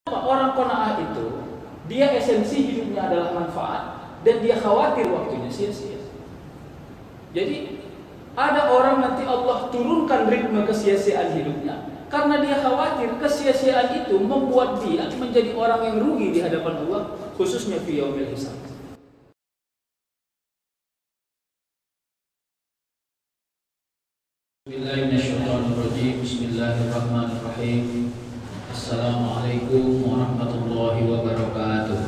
Orang qanaah itu dia esensi hidupnya adalah manfaat dan dia khawatir waktunya sia-sia. Jadi ada orang nanti Allah turunkan ritme kesia-siaan hidupnya karena dia khawatir kesia-siaan itu membuat dia menjadi orang yang rugi di hadapan Allah, khususnya fi yaumil hisab. Bismillahirrahmanirrahim. Assalamualaikum warahmatullahi wabarakatuh.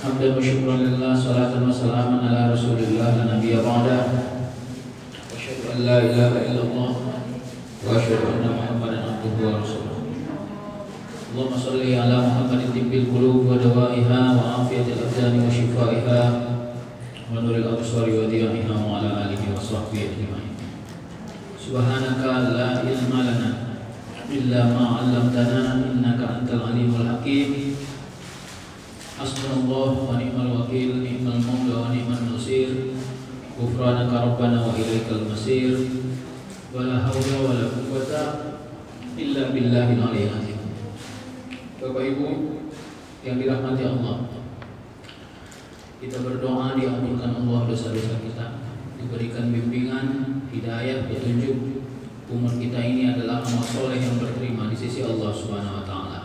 Hamdan wa syukran lillah, salatan wa salaman ala rasulillah la nabiyya ba'da. Wa asyhadu an la ilaha illallah wa asyhadu anna Muhammadan abduhu wa rasuluh. Allahumma shalli ala Muhammadin tibbil qulub wa dawaiha wa afiyatil abdani wa shifaiha wa nuril absari wa diyahiha wa ala alihi wa sahbihi ajma'in. Subhanaka la ilma lana illa ma 'allamtana innaka antal alimul hakim. Hasbunallahu wa ni'mal wakil, ni'mal maula wa ni'mal nasir. Ghufranaka rabbana wa ilaikal masir. Wa la haula wa la quwwata illa billahil aliyyil azim. Bapak Ibu yang dirahmati Allah, kita berdoa diampunkan Allah dosa-dosa kita, diberikan bimbingan, hidayah, petunjuk. Umur kita ini adalah amal soleh yang berterima di sisi Allah Subhanahu wa Ta'ala.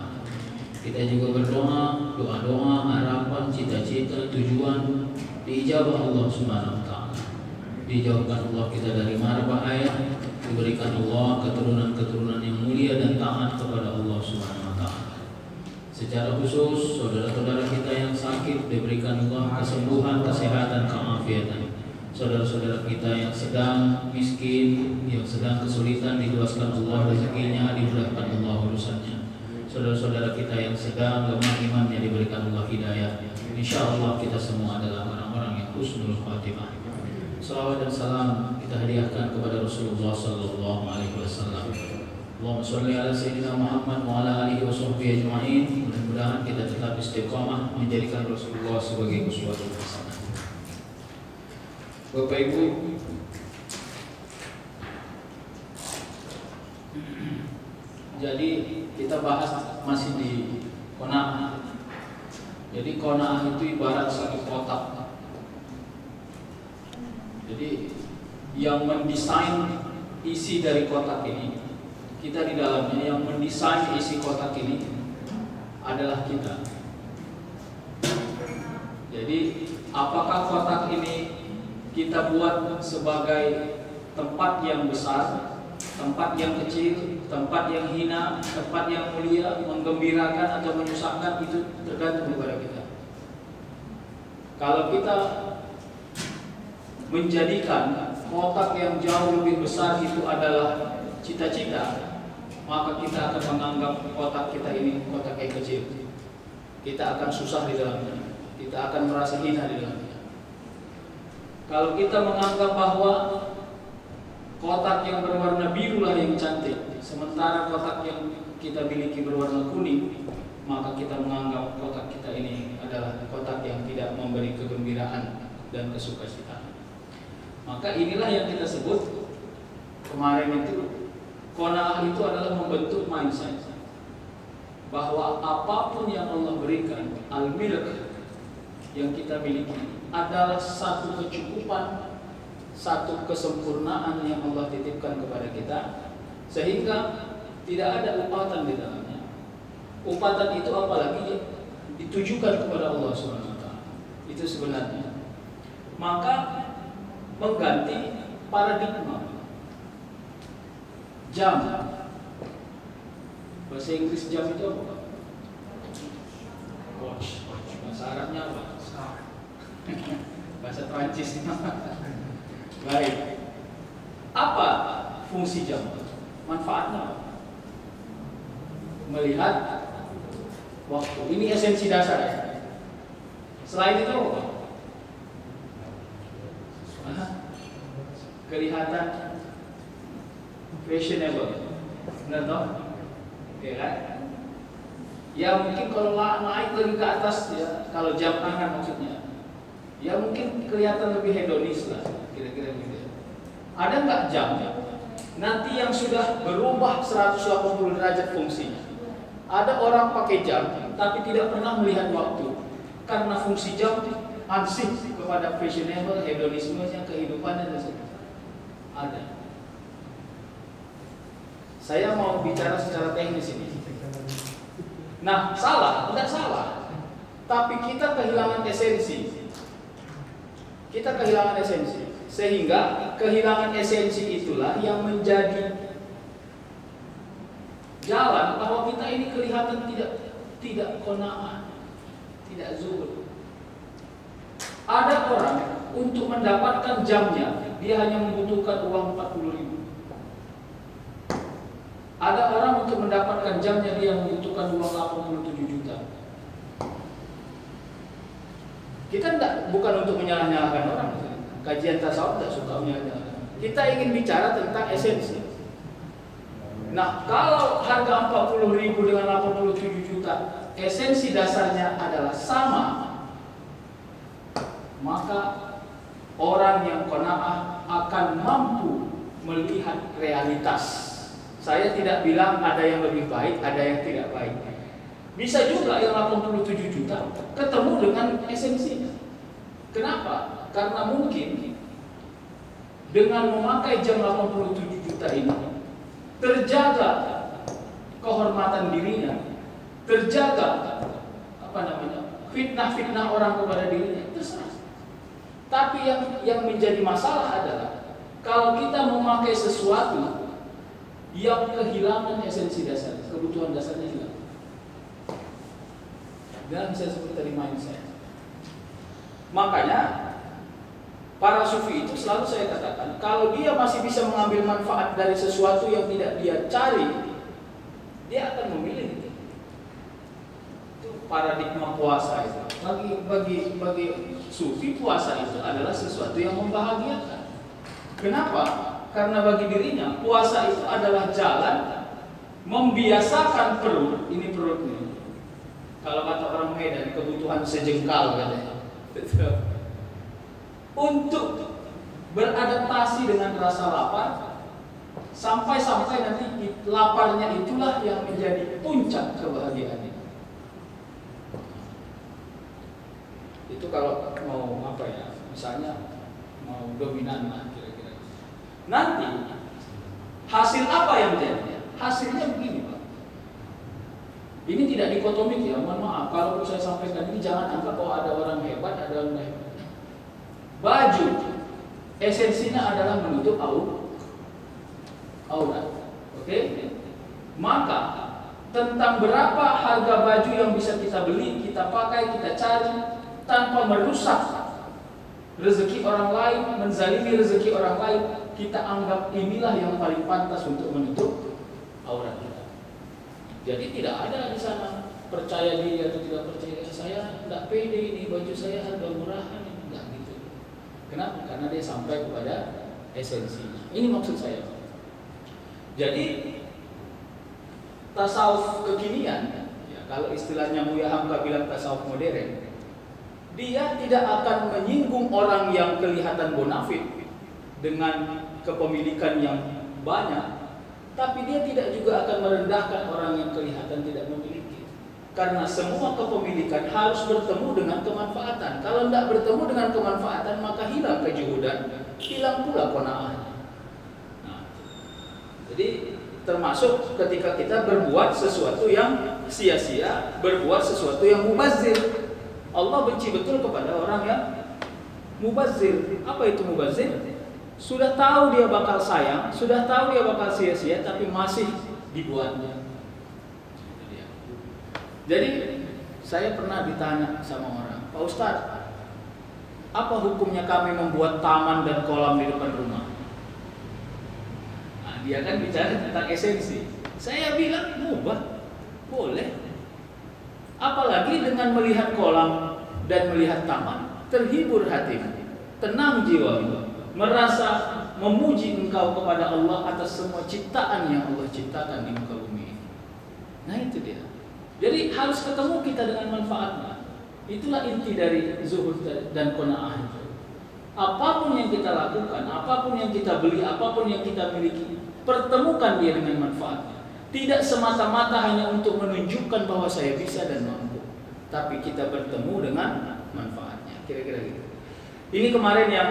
Kita juga berdoa, doa-doa, harapan, cita-cita, tujuan diijabah Allah Subhanahu wa Ta'ala. Dijauhkan Allah kita dari mara bahaya, diberikan Allah keturunan-keturunan yang mulia dan taat kepada Allah Subhanahu wa Ta'ala. Secara khusus, saudara-saudara kita yang sakit diberikan Allah kesembuhan, kesehatan, keafiatan. Saudara-saudara kita yang sedang miskin, yang sedang kesulitan, diluaskan Allah rezekinya, dimudahkan Allah urusannya. Saudara-saudara kita yang sedang lemah imannya, diberikan Allah hidayah. Insyaallah kita semua adalah orang-orang yang husnul khatimah. Salawat dan salam kita hadiahkan kepada Rasulullah sallallahu alaihi wasallam. Allahumma sholli ala sayyidina Muhammad wa ala alihi wa sahbihi ajma'in. Mudah-mudahan kita tetap istiqamah menjadikan Rasulullah sebagai uswatun hasanah. Bapak Ibu, jadi kita bahas masih di qanaah. Jadi qanaah itu ibarat satu kotak. Jadi yang mendesain isi dari kotak ini, kita di dalamnya, yang mendesain isi kotak ini adalah kita. Jadi apakah kotak ini kita buat sebagai tempat yang besar, tempat yang kecil, tempat yang hina, tempat yang mulia, menggembirakan atau menyusahkan, itu tergantung kepada kita. Kalau kita menjadikan kotak yang jauh lebih besar itu adalah cita-cita, maka kita akan menganggap kotak kita ini kotak yang kecil. Kita akan susah di dalamnya, kita akan merasa hina di dalamnya. Kalau kita menganggap bahwa kotak yang berwarna biru lah yang cantik, sementara kotak yang kita miliki berwarna kuning, maka kita menganggap kotak kita ini adalah kotak yang tidak memberi kegembiraan dan kesukacita. Maka inilah yang kita sebut kemarin itu, qanaah itu adalah membentuk mindset bahwa apapun yang Allah berikan, al-milk yang kita miliki adalah satu kecukupan, satu kesempurnaan yang Allah titipkan kepada kita, sehingga tidak ada upatan di dalamnya. Upatan itu apalagi ditujukan kepada Allah Subhanahu wa Ta'ala. Itu sebenarnya. Maka mengganti paradigma. Jam. Bahasa Inggris jam itu apa? Watch. Bahasa Arabnya apa? Bahasa Prancis. Baik. Apa fungsi jam? Manfaatnya apa? Melihat waktu. Ini esensi dasar ya. Selain itu apa? Kelihatan fashionable. Benar toh? Oke kan? Ya mungkin kalau naik lagi ke atas ya, kalau jam tangan maksudnya, ya mungkin kelihatan lebih hedonis lah, kira-kira gitu. Ada nggak jam nanti yang sudah berubah 180 derajat fungsinya. Ada orang pakai jam tapi tidak pernah melihat waktu karena fungsi jam ansih kepada fashionable, hedonisme yang kehidupan dan sebagainya. Ada. Saya mau bicara secara teknis ini. Nah, salah, tidak salah. Tapi kita kehilangan esensi. Kita kehilangan esensi. Sehingga kehilangan esensi itulah yang menjadi jalan bahwa kita ini kelihatan tidak qanaah, tidak zuhud. Ada orang untuk mendapatkan jamnya dia hanya membutuhkan uang 40.000. Ada orang untuk mendapatkan jamnya dia membutuhkan uang 87 juta. Kita bukan untuk menyalah-nyalahkan orang. Kajian tasawuf tidak suka menyalah-nyalahkan. Kita ingin bicara tentang esensi. Nah, kalau harga 40.000 dengan 87 juta, esensi dasarnya adalah sama, maka orang yang qanaah akan mampu melihat realitas. Saya tidak bilang ada yang lebih baik, ada yang tidak baik. Bisa juga yang 87 juta ketemu dengan esensinya. Kenapa? Karena mungkin dengan memakai jam 87 juta ini terjaga kehormatan dirinya, terjaga fitnah-fitnah orang kepada dirinya, terserah. Tapi yang menjadi masalah adalah kalau kita memakai sesuatu yang kehilangan esensi dasar, kebutuhan dasarnya hilang. Dan saya sebut tadi mindset. Makanya para sufi itu selalu saya katakan, kalau dia masih bisa mengambil manfaat dari sesuatu yang tidak dia cari, dia akan memilih itu. Itu paradigma puasa itu. Bagi sufi, puasa itu adalah sesuatu yang membahagiakan. Kenapa? Karena bagi dirinya puasa itu adalah jalan membiasakan perut, ini perutnya. Kalau kata orang Medan, kebutuhan sejengkal katanya. Untuk beradaptasi dengan rasa lapar, sampai nanti laparnya itulah yang menjadi puncak kebahagiaan. Itu kalau mau misalnya mau dominan lah kira-kira. Nanti hasil apa yang menjadi? Hasilnya begini, Pak. Ini tidak dikotomik ya, mohon maaf kalau saya sampaikan ini jangan anggap bahwa ada orang hebat, ada orang hebat. Baju esensinya adalah menutup aurat. Oke? Maka tentang berapa harga baju yang bisa kita beli, kita pakai, kita cari tanpa merusak rezeki orang lain, menzalimi rezeki orang lain, kita anggap inilah yang paling pantas untuk menutup aurat kita. Jadi tidak ada di sana percaya diri atau tidak percaya. Saya tidak pede ini, baju saya harga murahan. Kenapa? Karena dia sampai kepada esensinya. Ini maksud saya. Jadi tasawuf kekinian, ya, kalau istilahnya Buya Hamka bilang tasawuf modern, dia tidak akan menyinggung orang yang kelihatan bonafit dengan kepemilikan yang banyak, tapi dia tidak juga akan merendahkan orang yang kelihatan tidak memiliki. Karena semua kepemilikan harus bertemu dengan kemanfaatan. Kalau tidak bertemu dengan kemanfaatan, maka hilang kejuhudan, hilang pula qanaahnya. Nah, jadi termasuk ketika kita berbuat sesuatu yang sia-sia, berbuat sesuatu yang mubazir. Allah benci betul kepada orang yang mubazir. Apa itu mubazir? Sudah tahu dia bakal sayang, sudah tahu dia bakal sia-sia, tapi masih dibuatnya. Jadi saya pernah ditanya sama orang, Pak Ustadz, apa hukumnya kami membuat taman dan kolam di depan rumah? Nah, dia kan bicara tentang esensi. Saya bilang mubah, boleh. Apalagi dengan melihat kolam dan melihat taman, terhibur hati, tenang jiwa, merasa memuji engkau kepada Allah atas semua ciptaan yang Allah ciptakan di muka bumi ini. Nah itu dia. Jadi harus ketemu kita dengan manfaatnya. Itulah inti dari zuhud dan qanaah itu. Apapun yang kita lakukan, apapun yang kita beli, apapun yang kita miliki, Pertemukan dia dengan manfaatnya. Tidak semata-mata hanya untuk menunjukkan bahwa saya bisa dan mampu, tapi kita bertemu dengan manfaatnya. Kira-kira gitu. Ini kemarin yang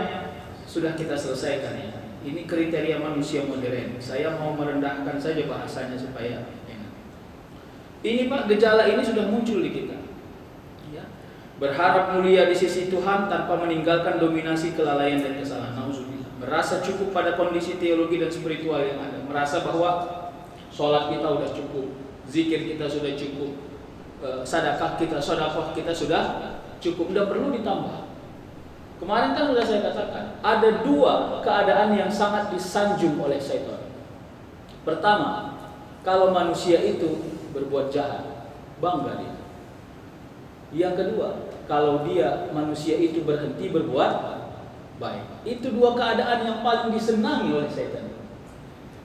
sudah kita selesaikan ya. Ini kriteria manusia modern. Saya mau merendahkan saja bahasanya supaya enak. Ini Pak, gejala ini sudah muncul di kita. Ya. Berharap mulia di sisi Tuhan tanpa meninggalkan dominasi kelalaian dan kesalahan. Nauzubillah. Merasa cukup pada kondisi teologi dan spiritual yang ada. Merasa bahwa sholat kita sudah cukup, zikir kita sudah cukup, sedekah kita sudah cukup, tidak perlu ditambah. Kemarin kan sudah saya katakan, ada dua keadaan yang sangat disanjung oleh syaitan. Pertama, kalau manusia itu berbuat jahat, bangga dia. Yang kedua, kalau dia manusia itu berhenti berbuat baik. Itu dua keadaan yang paling disenangi oleh syaitan.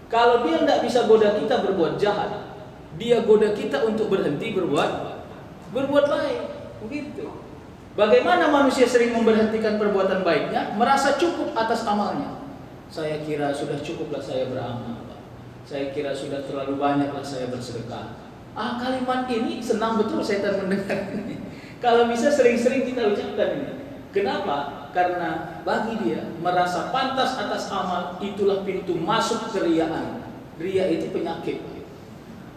Kalau dia tidak bisa goda kita berbuat jahat, dia goda kita untuk berhenti berbuat baik. Begitu. Bagaimana manusia sering memberhentikan perbuatan baiknya, merasa cukup atas amalnya. Saya kira sudah cukuplah saya beramal, Pak. Saya kira sudah terlalu banyaklah saya bersedekah. Kalimat ini senang betul setan mendengar. Kalau bisa sering-sering kita ucapkan ini. Kenapa? Karena bagi dia merasa pantas atas amal itulah pintu masuk keriaan. Ria itu penyakit.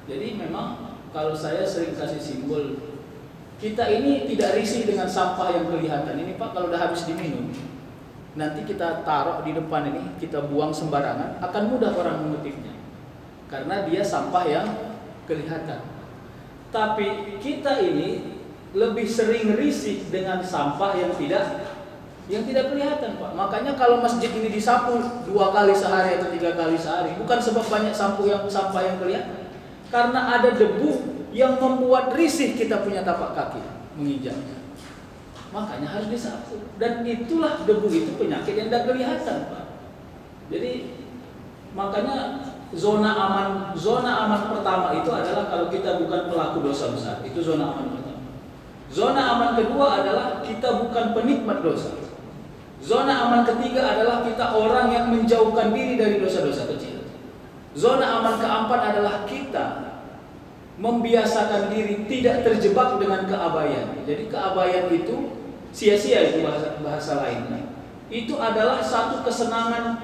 Jadi memang kalau saya sering kasih simbol, kita ini tidak risih dengan sampah yang kelihatan. Ini Pak, kalau udah habis diminum, nanti kita taruh di depan ini, kita buang sembarangan, akan mudah orang mengutipnya. Karena dia sampah yang kelihatan. Tapi kita ini lebih sering risih dengan sampah yang tidak kelihatan, Pak. Makanya kalau masjid ini disapu 2 kali sehari atau 3 kali sehari, bukan sebab banyak sampah yang kelihatan, karena ada debu yang membuat risih kita punya tapak kaki menginjaknya. Makanya harus disapu. Dan itulah debu itu penyakit yang tidak kelihatan, Pak. Jadi makanya zona aman pertama itu adalah kalau kita bukan pelaku dosa besar. Itu zona aman pertama. Zona aman kedua adalah kita bukan penikmat dosa. Zona aman ketiga adalah kita orang yang menjauhkan diri dari dosa-dosa kecil. Zona aman keempat adalah kita membiasakan diri tidak terjebak dengan keabayan. Jadi keabayan itu sia-sia, itu bahasa lainnya. Itu adalah satu kesenangan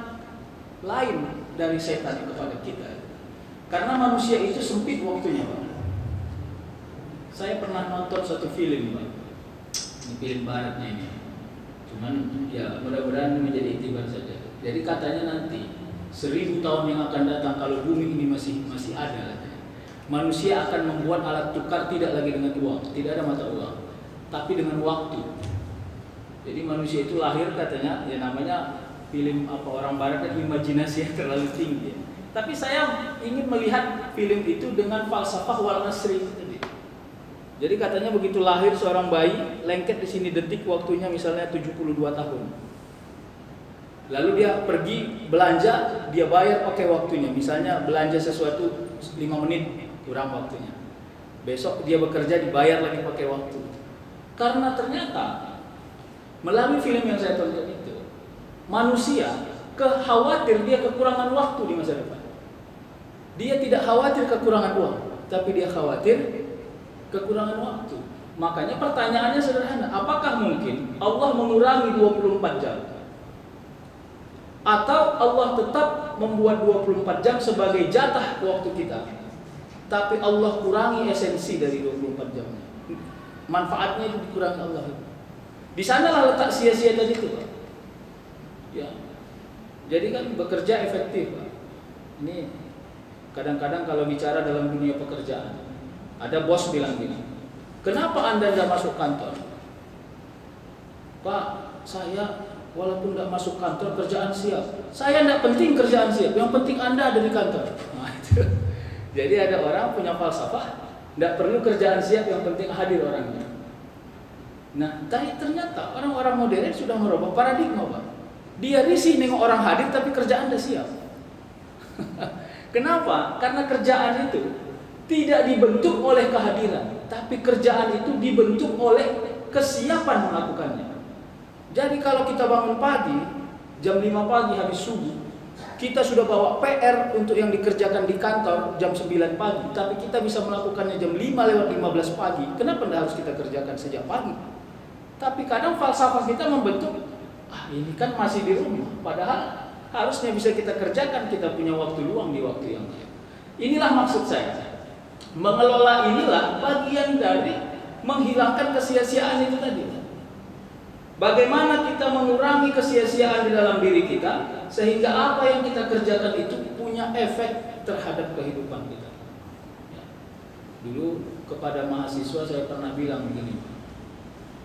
lain dari setan kepada kita. Karena manusia itu sempit waktunya, Pak. Saya pernah nonton satu film, Pak. Ini film baratnya ini. Cuman ya mudah-mudahan menjadi iktibar saja. Jadi katanya nanti 1000 tahun yang akan datang kalau bumi ini masih ada, manusia akan membuat alat tukar tidak lagi dengan uang, tidak ada mata uang, tapi dengan waktu. Jadi manusia itu lahir katanya, ya namanya film apa orang barat kan imajinasi yang terlalu tinggi. Tapi saya ingin melihat film itu dengan falsafah wal nasri tadi. Jadi katanya begitu lahir seorang bayi, lengket di sini detik waktunya misalnya 72 tahun. Lalu dia pergi belanja, dia bayar pakai waktunya. Misalnya belanja sesuatu 5 menit, kurang waktunya. Besok dia bekerja dibayar lagi pakai waktu. Karena ternyata melalui film yang saya tonton itu, manusia khawatir dia kekurangan waktu di masa depan. Dia tidak khawatir kekurangan uang, tapi dia khawatir kekurangan waktu. Makanya pertanyaannya sederhana, apakah mungkin Allah mengurangi 24 jam? Atau Allah tetap membuat 24 jam sebagai jatah waktu kita, tapi Allah kurangi esensi dari 24 jamnya. Manfaatnya itu dikurangi Allah. Di sanalah letak sia-sia tadi itu, Pak. Ya. Jadi kan bekerja efektif, Pak. Ini kadang-kadang kalau bicara dalam dunia pekerjaan, ada bos bilang gini, kenapa Anda tidak masuk kantor? Pak, saya walaupun tidak masuk kantor, kerjaan siap. Saya tidak penting kerjaan siap, yang penting Anda ada di kantor. Nah, itu. Jadi ada orang punya falsafah, tidak perlu kerjaan siap, yang penting hadir orangnya. Nah, ternyata orang-orang modern sudah merubah paradigma, Pak. Dia risih nengok orang hadir, tapi kerjaan sudah siap. Kenapa? Karena kerjaan itu tidak dibentuk oleh kehadiran, tapi kerjaan itu dibentuk oleh kesiapan melakukannya. Jadi kalau kita bangun pagi, jam 5 pagi habis subuh, kita sudah bawa PR untuk yang dikerjakan di kantor jam 9 pagi, tapi kita bisa melakukannya jam 5:15 pagi. Kenapa tidak harus kita kerjakan sejak pagi? Tapi kadang falsafah kita membentuk, ini kan masih di rumah, padahal harusnya bisa kita kerjakan, kita punya waktu luang di waktu yang lain. Inilah maksud saya. Mengelola inilah bagian dari menghilangkan kesia-siaan itu tadi. Bagaimana kita mengurangi kesia-siaan di dalam diri kita, sehingga apa yang kita kerjakan itu punya efek terhadap kehidupan kita. Ya. Dulu kepada mahasiswa saya pernah bilang begini,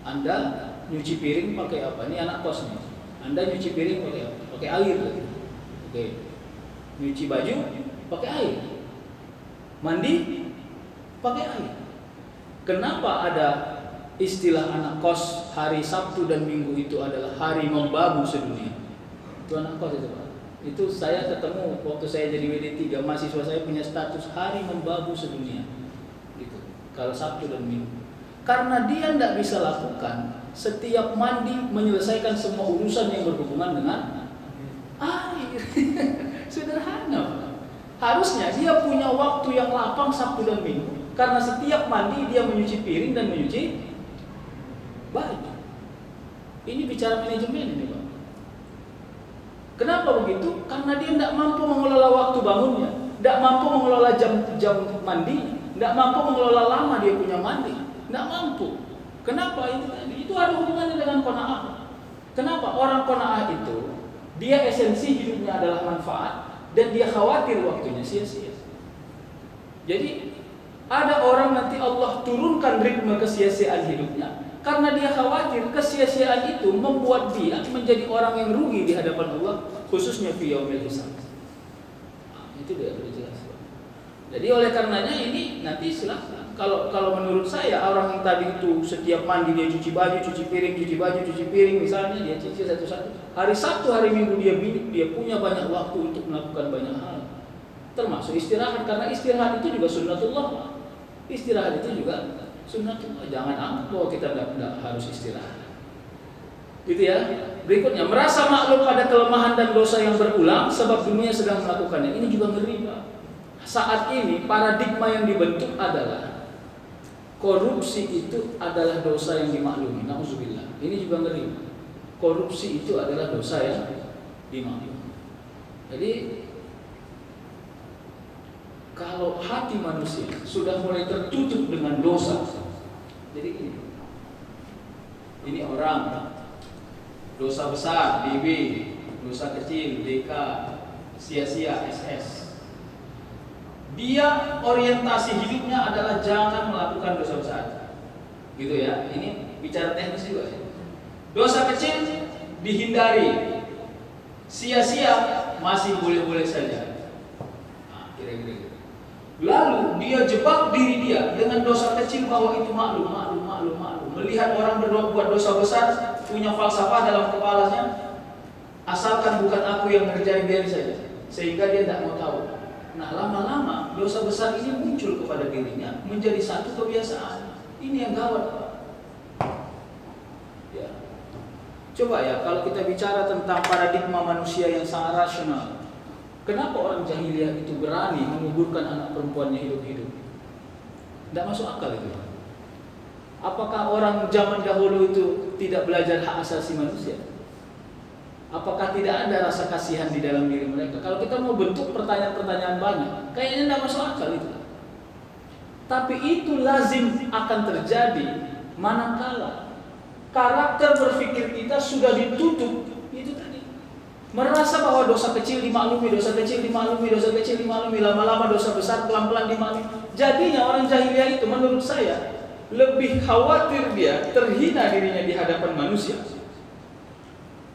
Anda nyuci piring pakai apa? Ini anak kos nih. Anda nyuci piring pakai apa? Pakai air. Oke. Nyuci baju pakai air. Mandi pakai air. Kenapa ada istilah anak kos hari Sabtu dan Minggu itu adalah hari membabu sedunia? Itu anak kos itu Pak. Itu saya ketemu waktu saya jadi WD3, mahasiswa saya punya status hari membabu sedunia. Gitu. Kalau Sabtu dan Minggu. Karena dia tidak bisa lakukan setiap mandi menyelesaikan semua urusan yang berhubungan dengan air. Sederhana Pak. Harusnya dia punya waktu yang lapang Sabtu dan Minggu. Karena setiap mandi dia menyuci piring dan menyuci baju. Ini bicara manajemen ini Pak. Kenapa begitu? Karena dia tidak mampu mengelola waktu bangunnya, tidak mampu mengelola jam mandi, tidak mampu mengelola lama dia punya mandi, tidak mampu. Kenapa itu tadi? Itu ada hubungannya dengan qanaah. Kenapa? Orang qanaah itu dia esensi hidupnya adalah manfaat dan dia khawatir waktunya sia-sia. Jadi ada orang nanti Allah turunkan ritme kesia-siaan hidupnya karena dia khawatir kesia-siaan itu membuat dia menjadi orang yang rugi di hadapan Allah, khususnya fi yaumil hisab. Itu dia sudah jelas. Jadi oleh karenanya ini nanti silahkan. Kalau menurut saya orang yang tadi itu setiap mandi dia cuci baju, cuci piring, cuci baju, cuci piring, misalnya dia cuci satu-satu. Hari Sabtu, hari Minggu dia punya banyak waktu untuk melakukan banyak hal. Termasuk istirahat, karena istirahat itu juga sunnatullah. Istirahat itu juga sunnatullah. Jangan anggap bahwa kita tidak harus istirahat. Gitu ya. Berikutnya, merasa maklum pada kelemahan dan dosa yang berulang sebab dunia sedang melakukannya. Ini juga ngeri Pak. Saat ini paradigma yang dibentuk adalah korupsi itu adalah dosa yang dimaklumi. Nauzubillah. Ini juga ngeri. Korupsi itu adalah dosa yang dimaklumi. Jadi kalau hati manusia sudah mulai tertutup dengan dosa, jadi ini orang dosa besar DB, dosa kecil DK, sia-sia SS. Dia orientasi hidupnya adalah jangan melakukan dosa besar, gitu ya. Ini bicara teknis juga ya. Dosa kecil dihindari, sia-sia masih boleh-boleh saja. Nah, kira-kira gitu. Lalu dia jebak diri dia dengan dosa kecil bahwa itu maklum. Melihat orang berbuat dosa besar, punya falsafah dalam kepalanya, asalkan bukan aku yang ngerjain dia saja, sehingga dia tidak mau tahu. Nah lama-lama dosa besar ini muncul kepada dirinya menjadi satu kebiasaan. Ini yang gawat Pak. Ya. Coba ya kalau kita bicara tentang paradigma manusia yang sangat rasional. Kenapa orang jahiliyah itu berani menguburkan anak perempuannya hidup-hidup? Tidak masuk akal itu. Apakah orang zaman dahulu itu tidak belajar hak asasi manusia? Apakah tidak ada rasa kasihan di dalam diri mereka? Kalau kita mau bentuk pertanyaan-pertanyaan banyak, kayaknya tidak masuk akal itu. Tapi itu lazim akan terjadi manakala karakter berpikir kita sudah ditutup. Itu tadi. Merasa bahwa dosa kecil dimaklumi, lama-lama dosa besar pelan-pelan dimaklumi. Jadinya orang jahiliyah itu menurut saya lebih khawatir dia terhina dirinya di hadapan manusia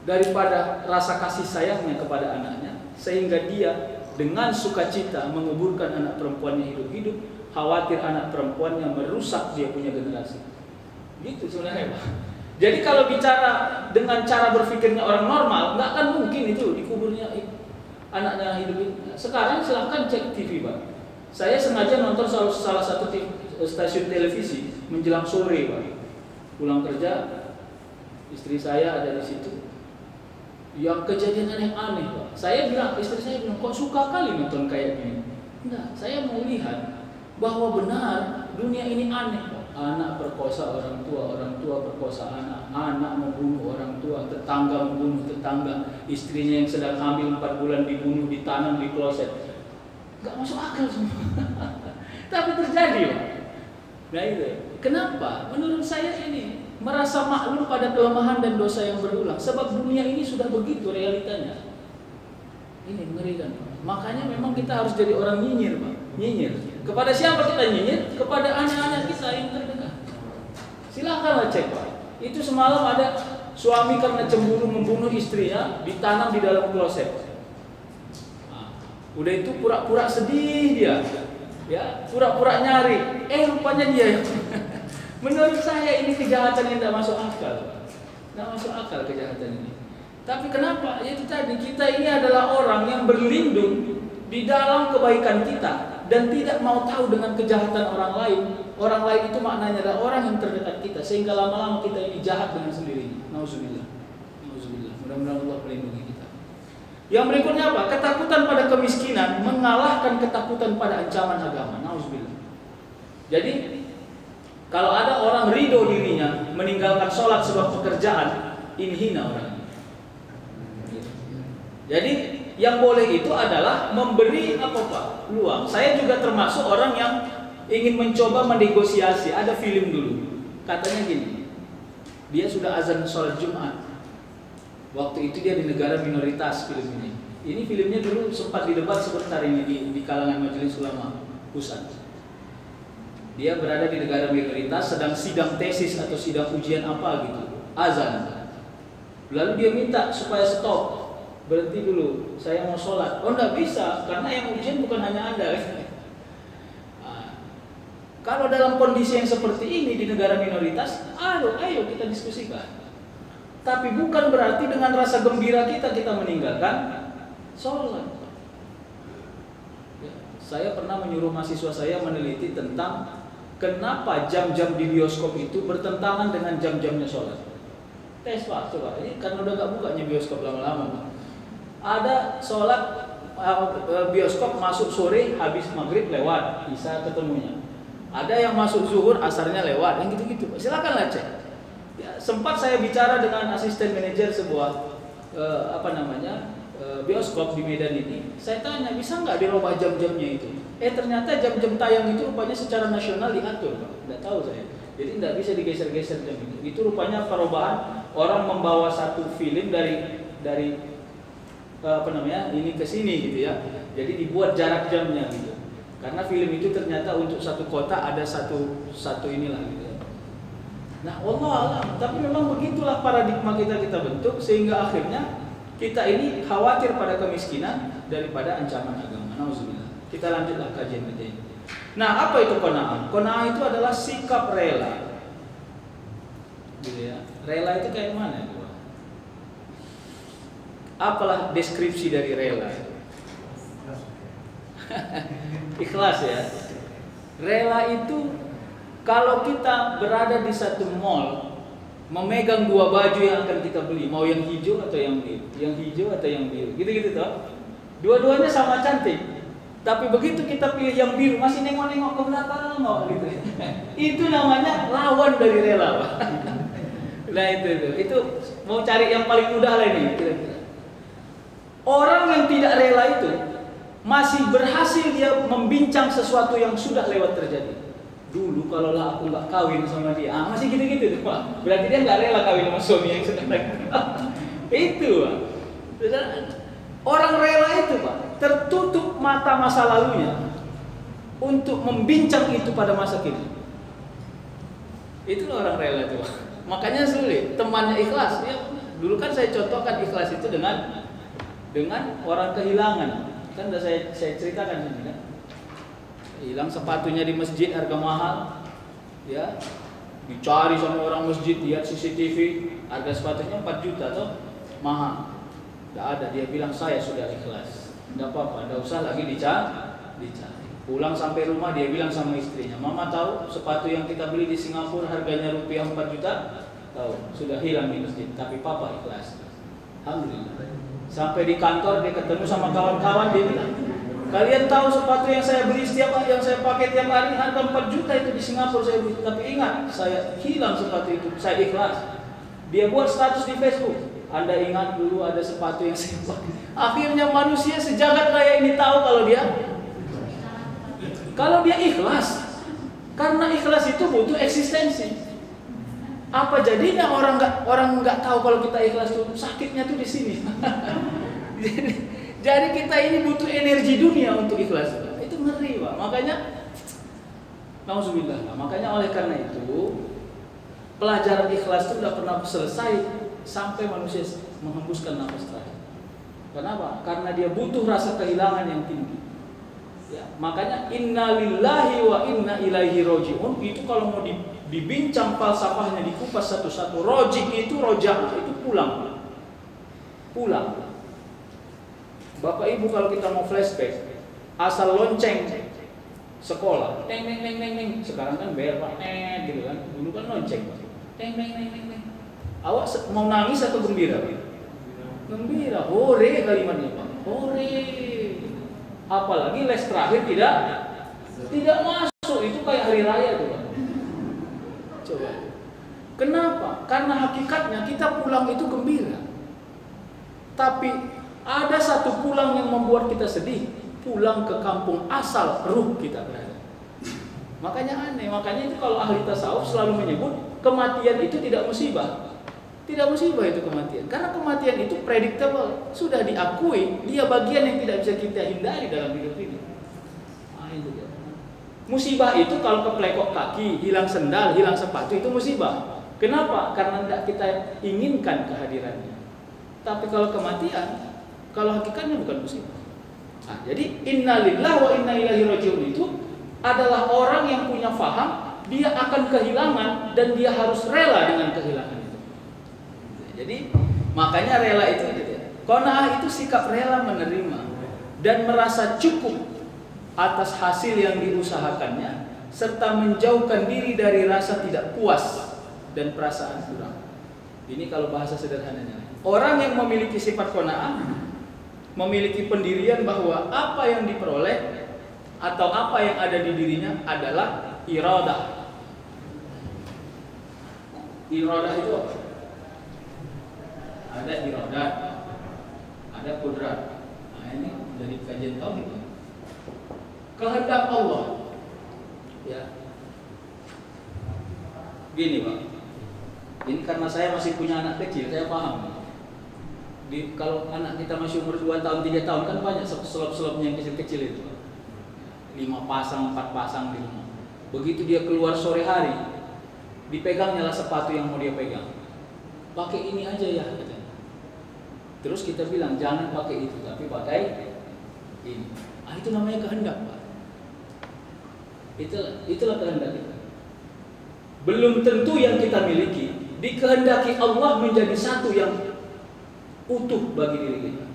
daripada rasa kasih sayangnya kepada anaknya, sehingga dia dengan sukacita menguburkan anak perempuannya hidup-hidup, khawatir anak perempuannya merusak dia punya generasi. Gitu sebenarnya Pak. Jadi kalau bicara dengan cara berpikirnya orang normal, nggak akan mungkin itu dikuburnya anaknya hidup-hidup. Sekarang silahkan cek TV Pak. Saya sengaja nonton salah satu stasiun televisi menjelang sore Pak. Pulang kerja, istri saya ada di situ. yang kejadian aneh-aneh Pak. Saya bilang, istri saya bilang, kok suka kali nonton kayak gini? Enggak, saya mau lihat bahwa benar dunia ini aneh Pak. Anak perkosa orang tua perkosa anak, anak membunuh orang tua, tetangga membunuh tetangga, istrinya yang sedang hamil 4 bulan dibunuh, ditanam di kloset. Enggak masuk akal semua. Tapi terjadi Pak. Nah itu, kenapa? Menurut saya ini merasa maklum pada kelemahan dan dosa yang berulang. Sebab dunia ini sudah begitu realitanya. Ini mengerikan. Makanya memang kita harus jadi orang nyinyir, Pak. Nyinyir. Kepada siapa kita nyinyir? Kepada anak-anak kita yang terdekat. Silakanlah cek, Pak. Itu semalam ada suami karena cemburu membunuh istrinya, ditanam di dalam kloset. Nah, udah itu pura-pura sedih dia. Ya, pura-pura nyari. Rupanya dia. Menurut saya ini kejahatan yang tidak masuk akal. Tidak masuk akal kejahatan ini. Tapi kenapa? Yaitu tadi, kita ini adalah orang yang berlindung di dalam kebaikan kita dan tidak mau tahu dengan kejahatan orang lain. Orang lain itu maknanya adalah orang yang terdekat kita, sehingga lama-lama kita ini jahat dengan sendirinya. Nauzubillah. Nauzubillah. Mudah-mudahan Allah melindungi kita. Yang berikutnya apa? Ketakutan pada kemiskinan mengalahkan ketakutan pada ancaman agama. Nauzubillah. Jadi kalau ada orang ridho dirinya meninggalkan sholat sebab pekerjaan, ini hina orang. Jadi yang boleh itu adalah memberi apa Pak? Luang. Saya juga termasuk orang yang ingin mencoba menegosiasi. Ada film dulu, katanya gini, dia sudah azan sholat Jumat. Waktu itu dia di negara minoritas film ini. Ini filmnya dulu sempat didebat sebentar ini di kalangan majelis ulama pusat. Dia berada di negara minoritas, sedang sidang tesis atau sidang ujian apa gitu, azan. Lalu dia minta supaya stop, berhenti dulu, saya mau sholat. Oh enggak bisa, karena yang ujian bukan hanya Anda. Nah, kalau dalam kondisi yang seperti ini di negara minoritas, ayo kita diskusikan. Tapi bukan berarti dengan rasa gembira kita meninggalkan sholat. Ya, saya pernah menyuruh mahasiswa saya meneliti tentang kenapa jam-jam di bioskop itu bertentangan dengan jam-jamnya sholat. Tes Pak, coba. Ini kan udah gak bukanya bioskop lama-lama Pak. Ada sholat bioskop masuk sore, habis maghrib lewat, isya ketemunya. Ada yang masuk zuhur, asarnya lewat, yang gitu-gitu. Silakanlah cek. Ya, sempat saya bicara dengan asisten manajer sebuah bioskop di Medan ini. Saya tanya, bisa nggak dirubah jam-jamnya itu? Ternyata jam-jam tayang itu rupanya secara nasional diatur, Pak. Nggak tahu saya. Jadi nggak bisa digeser-geser jam itu. Itu rupanya perubahan orang membawa satu film dari ini ke sini gitu ya. Jadi dibuat jarak jamnya gitu. Karena film itu ternyata untuk satu kota ada satu inilah gitu ya. Nah, wallahu a'lam. Tapi memang begitulah paradigma kita bentuk sehingga akhirnya kita ini khawatir pada kemiskinan daripada ancaman agama. Nauzubillah. Kita lanjutlah kajian kita ini. Nah, apa itu qanaah? Qanaah itu adalah sikap rela. Gitu ya. Rela itu kayak mana? Apalah deskripsi dari rela? Ikhlas ya. Rela itu kalau kita berada di satu mall, memegang 2 baju yang akan kita beli, mau yang hijau atau yang biru, yang hijau atau yang biru, gitu-gitu toh. Dua-duanya sama cantik. Tapi begitu kita pilih yang biru, masih nengok-nengok ke belakang gitu. Itu namanya lawan dari rela, Pak. Nah itu mau cari yang paling mudah lah ini kira-kira. Orang yang tidak rela itu masih berhasil dia membincang sesuatu yang sudah lewat terjadi. Dulu kalau lah aku nggak kawin sama dia, masih gitu-gitu tuh Pak. Berarti dia nggak rela kawin sama suami yang sedang itu Pak. Orang rela itu Pak, tertutup mata masa lalunya untuk membincang itu pada masa kini. Itulah orang rela itu Pak. Makanya sulit. Temannya ikhlas. Ya, dulu kan saya contohkan ikhlas itu dengan orang kehilangan. Kan udah saya ceritakan ini kan. Hilang sepatunya di masjid harga mahal, ya dicari sama orang masjid, lihat CCTV, harga sepatunya 4 juta tuh mahal, nggak ada. Dia bilang saya sudah ikhlas, nggak apa-apa, nggak usah lagi dicari. Pulang sampai rumah dia bilang sama istrinya, mama tahu sepatu yang kita beli di Singapura harganya rupiah 4 juta, tahu, sudah hilang di masjid, tapi papa ikhlas. Alhamdulillah. Sampai di kantor dia ketemu sama kawan-kawan, dia bilang, kalian tahu sepatu yang saya beli yang saya pakai tiap hari harga 4 juta itu di Singapura saya beli. Tapi ingat, saya hilang sepatu itu, saya ikhlas. Dia buat status di Facebook, Anda ingat dulu ada sepatu yang saya pakai. Akhirnya manusia sejagat raya ini tahu kalau dia ikhlas. Karena ikhlas itu butuh eksistensi. Apa jadinya orang nggak tahu kalau kita ikhlas tuh sakitnya tuh di sini. Jadi kita ini butuh energi dunia untuk ikhlas. Itu ngeri, Pak. Makanya nauzubillah. Makanya oleh karena itu pelajaran ikhlas itu tidak pernah selesai sampai manusia menghembuskan nafas terakhir. Kenapa? Karena dia butuh rasa kehilangan yang tinggi. Ya, makanya inna lillahi wa inna ilaihi roji'un itu kalau mau dibincang falsafahnya, dikupas satu-satu. Roji itu rojak, itu pulang. Bapak Ibu kalau kita mau flashback, asal lonceng sekolah, teng. Sekarang kan bayar Pak, gitu kan. Dulu kan lonceng, teng. Awak mau nangis atau gembira? Gembira, hore kalimatnya Pak, hore. Apalagi les terakhir tidak masuk, itu kayak hari raya tuh Pak. Coba. Kenapa? Karena hakikatnya kita pulang itu gembira. Tapi ada satu pulang yang membuat kita sedih, pulang ke kampung asal ruh kita berada. Makanya aneh, makanya itu kalau ahli tasawuf selalu menyebut kematian itu tidak musibah. Tidak musibah itu kematian, karena kematian itu predictable, sudah diakui, dia bagian yang tidak bisa kita hindari dalam hidup ini. Itu dia. Musibah itu kalau keplekok kaki, hilang sendal, hilang sepatu itu musibah. Kenapa? Karena tidak kita inginkan kehadirannya. Tapi kalau kematian, kalau hakikatnya bukan musibah. Nah, jadi innalillahi wa inna ilaihi raji'un itu adalah orang yang punya faham, dia akan kehilangan dan dia harus rela dengan kehilangan. Jadi makanya rela itu qanaah itu sikap rela menerima dan merasa cukup atas hasil yang diusahakannya serta menjauhkan diri dari rasa tidak puas dan perasaan kurang. Ini kalau bahasa sederhananya. Orang yang memiliki sifat qanaah memiliki pendirian bahwa apa yang diperoleh atau apa yang ada di dirinya adalah iradah. Iradah itu apa? Ada iradat, ada kudrat. Nah ini dari kajian tauhid. Kehendak Allah. Ya. Gini Pak. Ini karena saya masih punya anak kecil, saya paham. Kalau anak kita masih umur 2 tahun, 3 tahun kan banyak selop-selopnya yang kecil-kecil itu. 5 pasang, 4 pasang di rumah. Begitu dia keluar sore hari, dipegangnya lah sepatu yang mau dia pegang. Pakai ini aja ya, katanya. Terus kita bilang jangan pakai itu, tapi pakai ini. Itu namanya kehendak, Pak. Itulah kehendak kita. Belum tentu yang kita miliki dikehendaki Allah menjadi satu yang utuh bagi diri kita.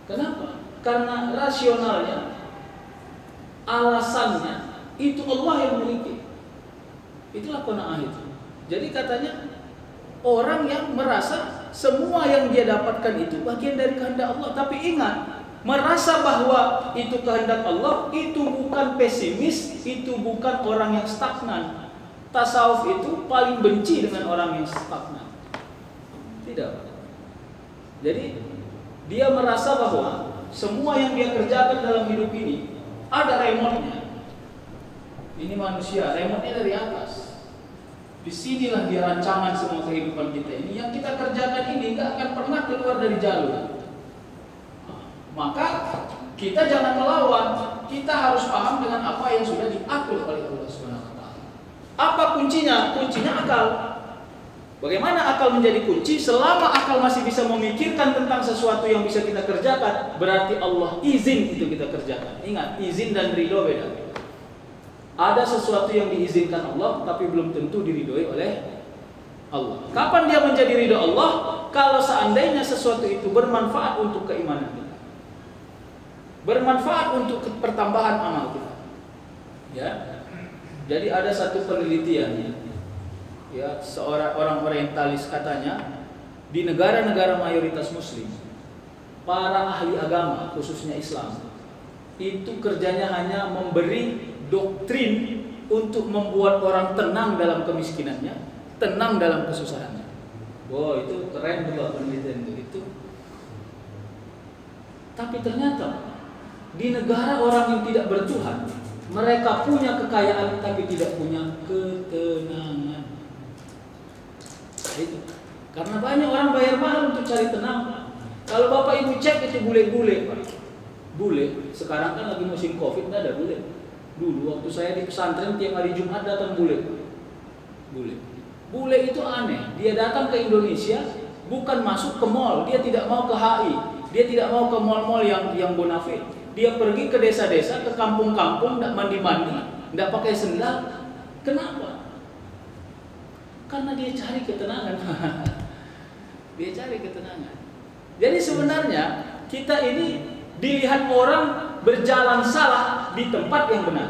Kenapa? Karena rasionalnya, alasannya itu Allah yang memiliki. Itulah qanaah itu. Jadi katanya orang yang merasa semua yang dia dapatkan itu bagian dari kehendak Allah. Tapi ingat, merasa bahwa itu kehendak Allah itu bukan pesimis, itu bukan orang yang stagnan. Tasawuf itu paling benci dengan orang yang stagnan. Tidak. Jadi dia merasa bahwa semua yang dia kerjakan dalam hidup ini ada remote-nya. Ini manusia, remote-nya dari atas. Disinilah dia rancangan semua kehidupan kita ini. Yang kita kerjakan ini nggak akan pernah keluar dari jalur. Maka kita jangan melawan. Kita harus paham dengan apa yang sudah diatur oleh Allah Subhanahu Wa Taala. Apa kuncinya? Kuncinya akal. Bagaimana akal menjadi kunci? Selama akal masih bisa memikirkan tentang sesuatu yang bisa kita kerjakan, berarti Allah izin itu kita kerjakan. Ingat, izin dan ridho beda. Ada sesuatu yang diizinkan Allah, tapi belum tentu diridhoi oleh Allah. Kapan dia menjadi ridho Allah? Kalau seandainya sesuatu itu bermanfaat untuk keimanan kita, bermanfaat untuk pertambahan amal kita. Ya, jadi ada satu penelitian, ya, seorang orang orientalis katanya, di negara-negara mayoritas Muslim, para ahli agama khususnya Islam itu kerjanya hanya memberi doktrin untuk membuat orang tenang dalam kemiskinannya, tenang dalam kesusahannya. Wow, itu keren tuh penelitian itu. Tapi ternyata di negara orang yang tidak bertuhan, mereka punya kekayaan tapi tidak punya ketenangan. Itu karena banyak orang bayar mahal untuk cari tenang. Kalau Bapak Ibu cek itu bule-bule, Pak. Bule, sekarang kan lagi musim Covid, nggak ada bule. Dulu waktu saya di pesantren tiap hari Jumat datang bule. Bule itu aneh. Dia datang ke Indonesia bukan masuk ke mall, dia tidak mau ke HI, dia tidak mau ke mall-mall yang bonafit. Dia pergi ke desa-desa, ke kampung-kampung, tidak mandi-mandi, tidak pakai sendal. Kenapa? Karena dia cari ketenangan. Dia cari ketenangan. Jadi sebenarnya kita ini dilihat orang berjalan salah di tempat yang benar.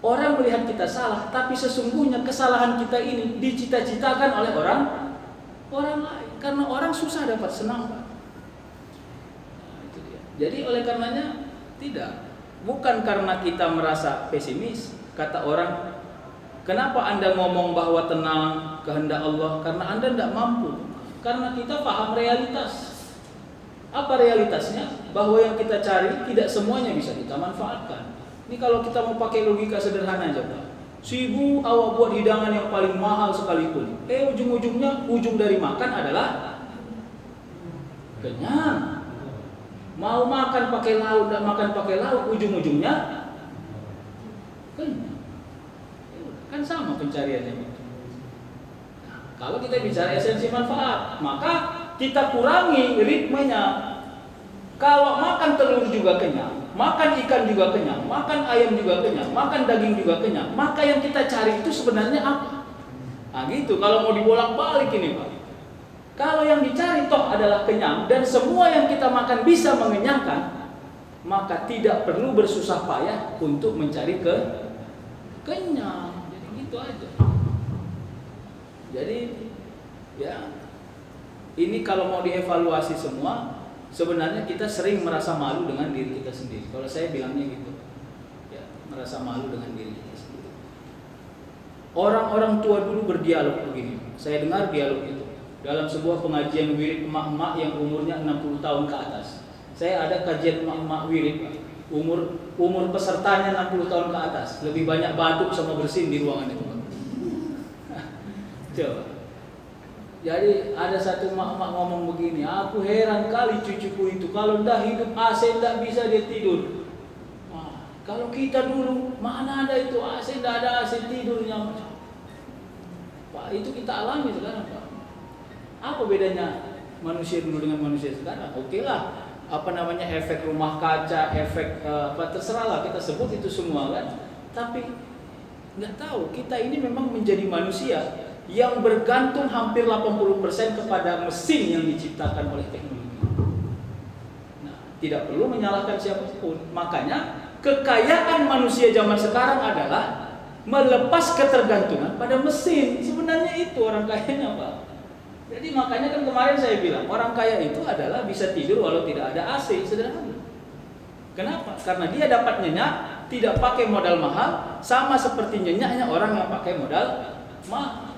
Orang melihat kita salah, tapi sesungguhnya kesalahan kita ini dicita-citakan oleh orang lain. Karena orang susah dapat senang, Pak. Nah, itu dia. Jadi oleh karenanya tidak. Bukan karena kita merasa pesimis. Kata orang, kenapa Anda ngomong bahwa tenang kehendak Allah? Karena Anda tidak mampu. Karena kita paham realitas. Apa realitasnya? Bahwa yang kita cari tidak semuanya bisa kita manfaatkan. Ini kalau kita mau pakai logika sederhana aja, Pak. Ibu awak buat hidangan yang paling mahal sekalipun, ujung-ujungnya, ujung dari makan adalah kenyang. Mau makan pakai lauk, tidak makan pakai lauk, ujung-ujungnya kenyang. Kan sama pencariannya. Kalau kita bicara esensi manfaat, maka kita kurangi ritmenya. Kalau makan telur juga kenyang, makan ikan juga kenyang, makan ayam juga kenyang, makan daging juga kenyang, maka yang kita cari itu sebenarnya apa? Nah gitu, kalau mau dibolak-balik ini, Pak. Kalau yang dicari toh adalah kenyang dan semua yang kita makan bisa mengenyangkan, maka tidak perlu bersusah payah untuk mencari kenyang. Jadi gitu aja. Jadi ya ini kalau mau dievaluasi semua, sebenarnya kita sering merasa malu dengan diri kita sendiri. Kalau saya bilangnya gitu, ya, merasa malu dengan diri kita sendiri. Orang-orang tua dulu berdialog begini. Saya dengar dialog itu dalam sebuah pengajian wirid emak-emak yang umurnya 60 tahun ke atas. Saya ada kajian emak-emak wirid, umur pesertanya 60 tahun ke atas. Lebih banyak batuk sama bersin di ruangan itu. Coba. Jadi ada satu mak-mak ngomong begini, aku heran kali cucuku itu kalau ndak hidup AC ndak bisa dia tidur. Wah, kalau kita dulu mana ada itu AC, ndak ada AC tidurnya. Pak, itu kita alami sekarang, Pak. Apa bedanya manusia dulu dengan manusia sekarang? Oke lah, apa namanya efek rumah kaca, efek apa terserah lah kita sebut itu semua kan. Tapi nggak tahu kita ini memang menjadi manusia yang bergantung hampir 80% kepada mesin yang diciptakan oleh teknologi. Nah, tidak perlu menyalahkan siapapun. Makanya kekayaan manusia zaman sekarang adalah melepas ketergantungan pada mesin. Sebenarnya itu orang kayanya, Pak. Jadi makanya kan kemarin saya bilang orang kaya itu adalah bisa tidur walau tidak ada AC, sederhana. Kenapa? Karena dia dapat nyenyak, tidak pakai modal mahal, sama seperti nyenyaknya orang yang pakai modal mahal.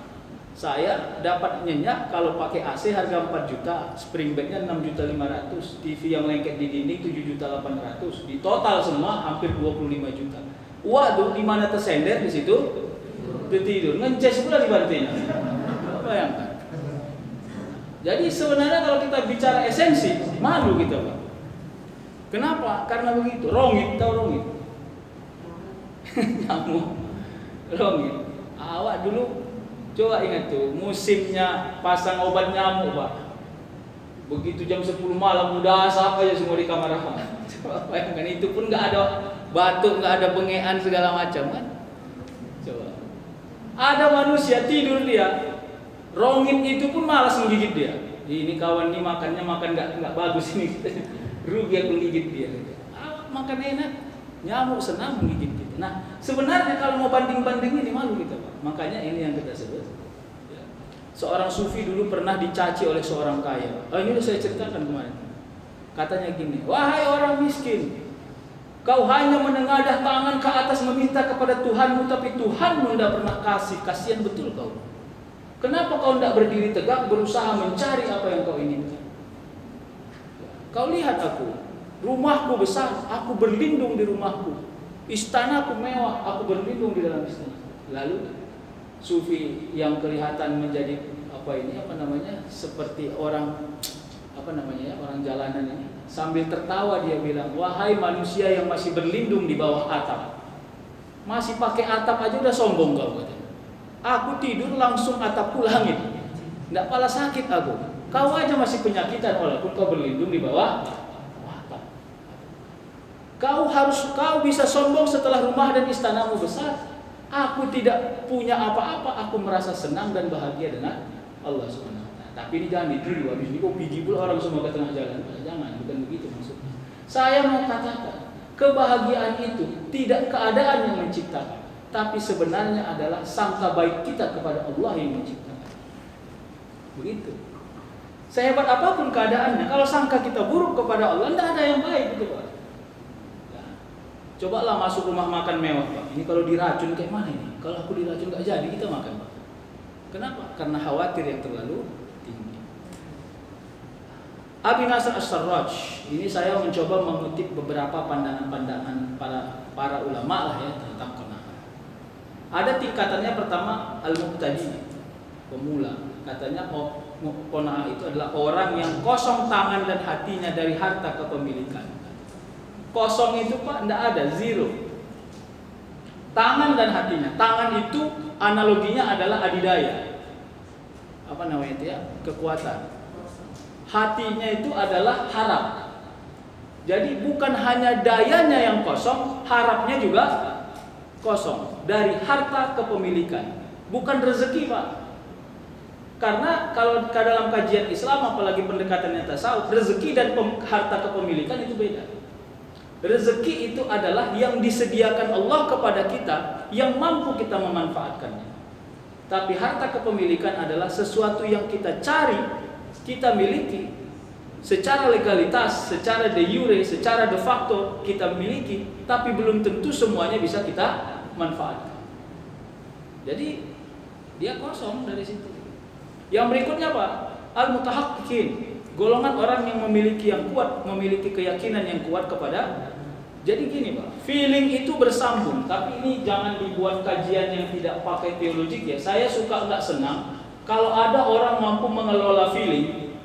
Saya dapat nyenyak kalau pakai AC harga 4 juta, spring bednya 6.500.000, TV yang lengket di dinding 7.800.000, di total semua hampir 25 juta. Waduh, di mana tersender di situ? Tidur, ngeces pula di bantainya. Bayangkan. Jadi sebenarnya kalau kita bicara esensi, malu kita, Pak. Kenapa? Karena begitu. Rongit, tahu rongit? Nyamuk. Rongit. Awak dulu coba ingat tuh, musimnya pasang obat nyamuk, Pak. Begitu jam 10 malam udah asap aja semua di kamar Pak. Coba bayangkan, itu pun nggak ada batuk, nggak ada bengean segala macam kan. Coba. Ada manusia tidur dia, rongit itu pun malas menggigit dia. Ini kawan ini makannya makan nggak bagus ini, rugi aku menggigit dia. Makan enak, nyamuk senang menggigit kita. Nah, sebenarnya kalau mau banding-banding ini malu kita, Pak. Makanya ini yang kita sebut. Ya. Seorang sufi dulu pernah dicaci oleh seorang kaya. Ini udah saya ceritakan kemarin. Katanya gini, wahai orang miskin, kau hanya menengadah tangan ke atas meminta kepada Tuhanmu, tapi Tuhanmu tidak pernah kasih. Kasihan betul kau. Kenapa kau tidak berdiri tegak berusaha mencari apa yang kau inginkan? Kau lihat aku, rumahku besar, aku berlindung di rumahku. Istanaku mewah, aku berlindung di dalam istana. Lalu sufi yang kelihatan menjadi seperti orang orang jalanan ini, sambil tertawa dia bilang, wahai manusia yang masih berlindung di bawah atap, masih pakai atap aja udah sombong kau. Aku tidur langsung atapku langit, nggak pala sakit aku. Kau aja masih penyakitan walaupun kau berlindung di bawah atap. Kau bisa sombong setelah rumah dan istanamu besar. Aku tidak punya apa-apa, aku merasa senang dan bahagia dengan Allah Subhanahu wa taala. Tapi ini jangan ditiru, habis ini kok pergi pula orang semua ke tengah jalan. Jangan, bukan begitu maksudnya. Saya mau katakan, kebahagiaan itu tidak keadaan yang menciptakan, tapi sebenarnya adalah sangka baik kita kepada Allah yang menciptakan. Begitu. Sehebat apapun keadaannya, kalau sangka kita buruk kepada Allah, tidak ada yang baik gitu, Pak. Cobalah masuk rumah makan mewah, Pak. Ini kalau diracun kayak mana ini? Kalau aku diracun nggak jadi kita makan, Pak. Kenapa? Karena khawatir yang terlalu tinggi. Abi Nasr As-Sarraj, ini saya mencoba mengutip beberapa pandangan-pandangan para ulama lah ya tentang qanaah. Ada tingkatannya, pertama al-mubtadi, pemula. Katanya qanaah itu adalah orang yang kosong tangan dan hatinya dari harta kepemilikan. Kosong itu, Pak, tidak ada, zero. Tangan dan hatinya. Tangan itu analoginya adalah adidaya. Apa namanya itu ya? Kekuatan. Hatinya itu adalah harap. Jadi bukan hanya dayanya yang kosong, harapnya juga kosong. Dari harta kepemilikan. Bukan rezeki, Pak. Karena kalau dalam kajian Islam, apalagi pendekatannya tasawuf, rezeki dan harta kepemilikan itu beda. Rezeki itu adalah yang disediakan Allah kepada kita, yang mampu kita memanfaatkannya. Tapi harta kepemilikan adalah sesuatu yang kita cari, kita miliki secara legalitas, secara de jure, secara de facto kita miliki, tapi belum tentu semuanya bisa kita manfaatkan. Jadi dia kosong dari situ. Yang berikutnya, Pak, al-mutahaqqiqin. Golongan orang yang memiliki yang kuat, memiliki keyakinan yang kuat kepada. Jadi gini, Pak, feeling itu bersambung. Tapi ini jangan dibuat kajian yang tidak pakai teologik ya. Saya suka nggak senang kalau ada orang mampu mengelola feeling,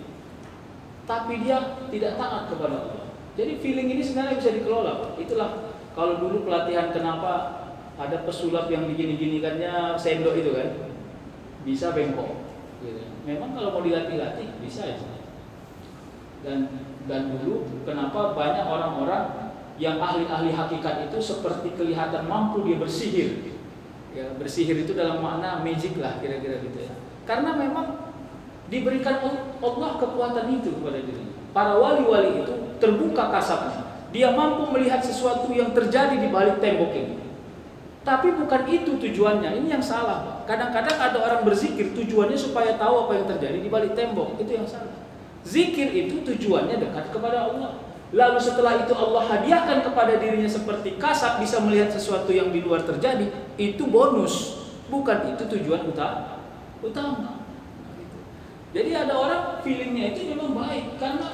tapi dia tidak taat kepada Allah. Jadi feeling ini sebenarnya bisa dikelola, Pak. Itulah kalau dulu pelatihan kenapa ada pesulap yang digini-ginikannya sendok itu kan, bisa bengkok. Gitu. Memang kalau mau dilatih-latih bisa ya. Dan dulu kenapa banyak orang-orang yang ahli-ahli hakikat itu seperti kelihatan mampu dia bersihir. Ya, bersihir itu dalam makna magic lah kira-kira gitu ya. Karena memang diberikan Allah kekuatan itu kepada dirinya. Para wali-wali itu terbuka kasabnya. Dia mampu melihat sesuatu yang terjadi di balik tembok ini. Tapi bukan itu tujuannya. Ini yang salah, Pak. Kadang-kadang ada orang berzikir tujuannya supaya tahu apa yang terjadi di balik tembok. Itu yang salah. Zikir itu tujuannya dekat kepada Allah. Lalu setelah itu Allah hadiahkan kepada dirinya seperti kasab bisa melihat sesuatu yang di luar terjadi. Itu bonus, bukan itu tujuan utama. Jadi ada orang feelingnya itu memang baik karena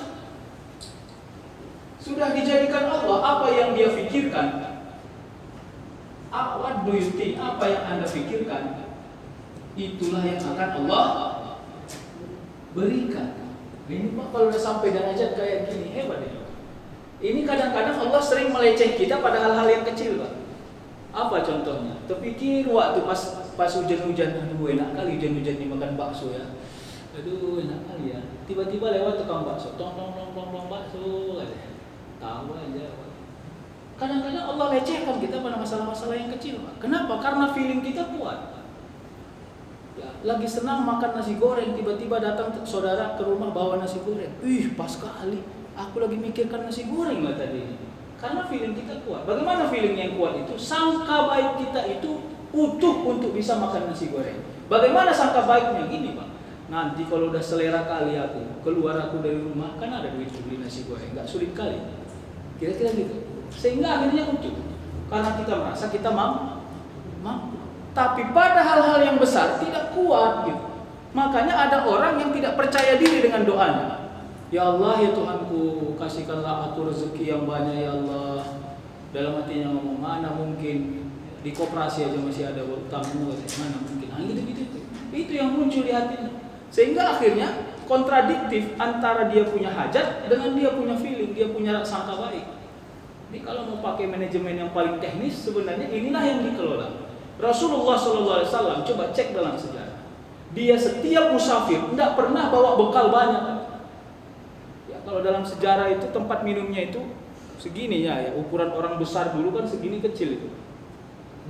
sudah dijadikan Allah apa yang dia pikirkan. What do you think? Apa yang Anda pikirkan, itulah yang akan Allah berikan. Ini Pak, kalau udah sampai derajat kayak gini, hebat ya. Ini kadang-kadang Allah sering meleceh kita pada hal-hal yang kecil, Pak. Apa contohnya? Terpikir waktu pas hujan-hujan, aduh enak kali hujan-hujan ini makan bakso ya. Aduh enak kali ya. Tiba-tiba lewat tukang bakso, tong bakso aja. Tahu aja. Kadang-kadang Allah lecehkan kita pada masalah-masalah yang kecil, Pak. Kenapa? Karena feeling kita kuat. Ya, lagi senang makan nasi goreng, tiba-tiba datang saudara ke rumah bawa nasi goreng. Pas sekali, aku lagi mikirkan nasi goreng lah tadi. Karena feeling kita kuat. Bagaimana feeling yang kuat itu? Sangka baik kita itu utuh untuk bisa makan nasi goreng. Bagaimana sangka baiknya? Gini, Pak. nanti kalau udah selera kali aku keluar aku dari rumah kan ada duit beli nasi goreng, nggak sulit kali. Kira-kira gitu. Sehingga akhirnya muncul karena kita merasa kita mampu. Tapi pada hal-hal yang besar tidak kuat gitu. Makanya ada orang yang tidak percaya diri dengan doanya. Ya Allah ya Tuhanku, kasihkanlah aku rezeki yang banyak ya Allah. Dalam hatinya ngomong, mana mungkin di koperasi aja masih ada utangmu, mana mungkin. Gitu. Itu yang muncul di hatinya. Sehingga akhirnya kontradiktif antara dia punya hajat dengan dia punya feeling, dia punya sangka baik. Jadi kalau mau pakai manajemen yang paling teknis, sebenarnya inilah yang dikelola. Rasulullah SAW coba cek dalam sejarah. Dia setiap musafir tidak pernah bawa bekal banyak. Ya, kalau dalam sejarah itu tempat minumnya itu segini ya, ukuran orang besar dulu kan segini kecil itu.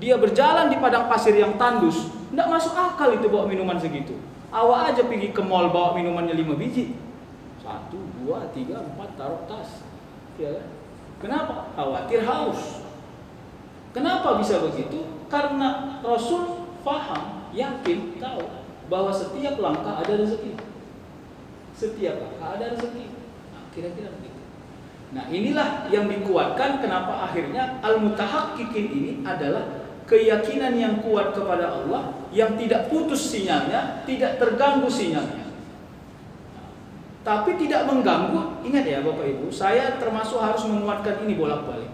Dia berjalan di padang pasir yang tandus, tidak masuk akal itu bawa minuman segitu. Awak aja pergi ke mall bawa minumannya 5 biji. 1, 2, 3, 4 taruh tas. Ya kan? Kenapa? Khawatir haus. Kenapa bisa begitu? Karena Rasul paham, yakin, tahu bahwa setiap langkah ada rezeki. Setiap langkah ada rezeki. Nah, kira-kira begitu. Nah, inilah yang dikuatkan kenapa akhirnya al-mutahaqqiqin ini adalah keyakinan yang kuat kepada Allah yang tidak putus sinyalnya, tidak terganggu sinyalnya. Tapi tidak mengganggu. Ingat ya Bapak Ibu, saya termasuk harus menguatkan ini bolak-balik.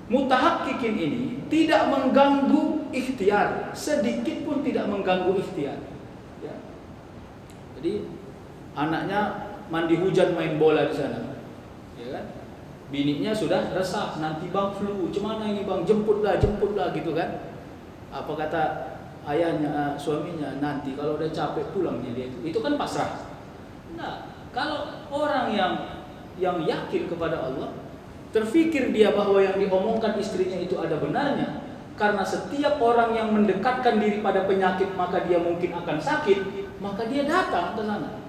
Mutahaqqiqin ini tidak mengganggu ikhtiar, sedikit pun tidak mengganggu ikhtiar. Ya. Jadi anaknya mandi hujan main bola di sana, ya kan? Bininya sudah resah, nanti bang flu, cemana ini bang, jemputlah gitu kan? Apa kata ayahnya, suaminya, nanti kalau udah capek pulang dia itu kan pasrah. Nah, kalau orang yang yakin kepada Allah, terfikir dia bahwa yang diomongkan istrinya itu ada benarnya, karena setiap orang yang mendekatkan diri pada penyakit maka dia mungkin akan sakit, maka dia datang ke sana.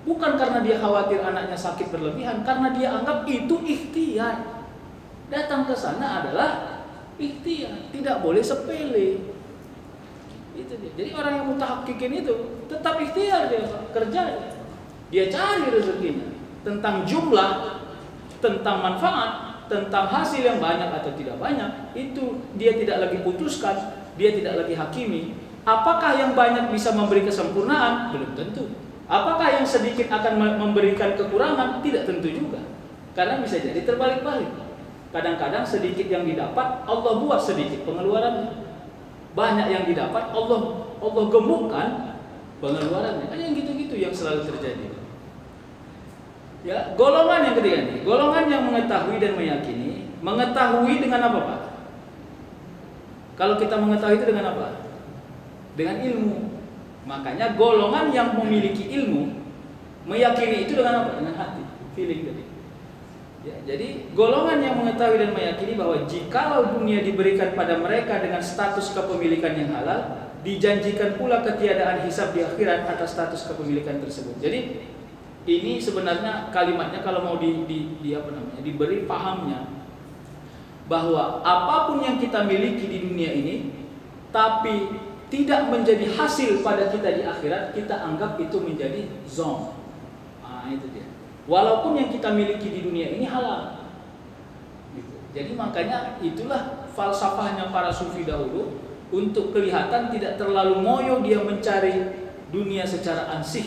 Bukan karena dia khawatir anaknya sakit berlebihan, karena dia anggap itu ikhtiar. Datang ke sana adalah ikhtiar, tidak boleh sepele. Itu dia. Jadi orang yang mutahaqqiqin itu tetap ikhtiar dia kerja. Dia cari rezekinya. Tentang jumlah, tentang manfaat, tentang hasil yang banyak atau tidak banyak, itu dia tidak lagi putuskan, dia tidak lagi hakimi. Apakah yang banyak bisa memberi kesempurnaan? Belum tentu. Apakah yang sedikit akan memberikan kekurangan? Tidak tentu juga. Karena bisa jadi terbalik-balik. Kadang-kadang sedikit yang didapat, Allah buat sedikit pengeluarannya. Banyak yang didapat, Allah gemukkan pengeluarannya. Kan yang gitu-gitu yang selalu terjadi. Ya, golongan yang ketiga ini, golongan yang mengetahui dan meyakini. Mengetahui dengan apa, Pak? Kalau kita mengetahui itu dengan apa? Dengan ilmu. Makanya golongan yang memiliki ilmu meyakini itu dengan apa? Dengan hati, feeling tadi. Ya, jadi golongan yang mengetahui dan meyakini bahwa jikalau dunia diberikan pada mereka dengan status kepemilikan yang halal, dijanjikan pula ketiadaan hisab di akhirat atas status kepemilikan tersebut. Jadi ini sebenarnya kalimatnya kalau mau diberi pahamnya bahwa apapun yang kita miliki di dunia ini, tapi tidak menjadi hasil pada kita di akhirat, kita anggap itu menjadi zon. Nah, itu dia. Walaupun yang kita miliki di dunia ini halal. Gitu. Jadi makanya itulah falsafahnya para sufi dahulu, untuk kelihatan tidak terlalu ngoyo dia mencari dunia secara ansih.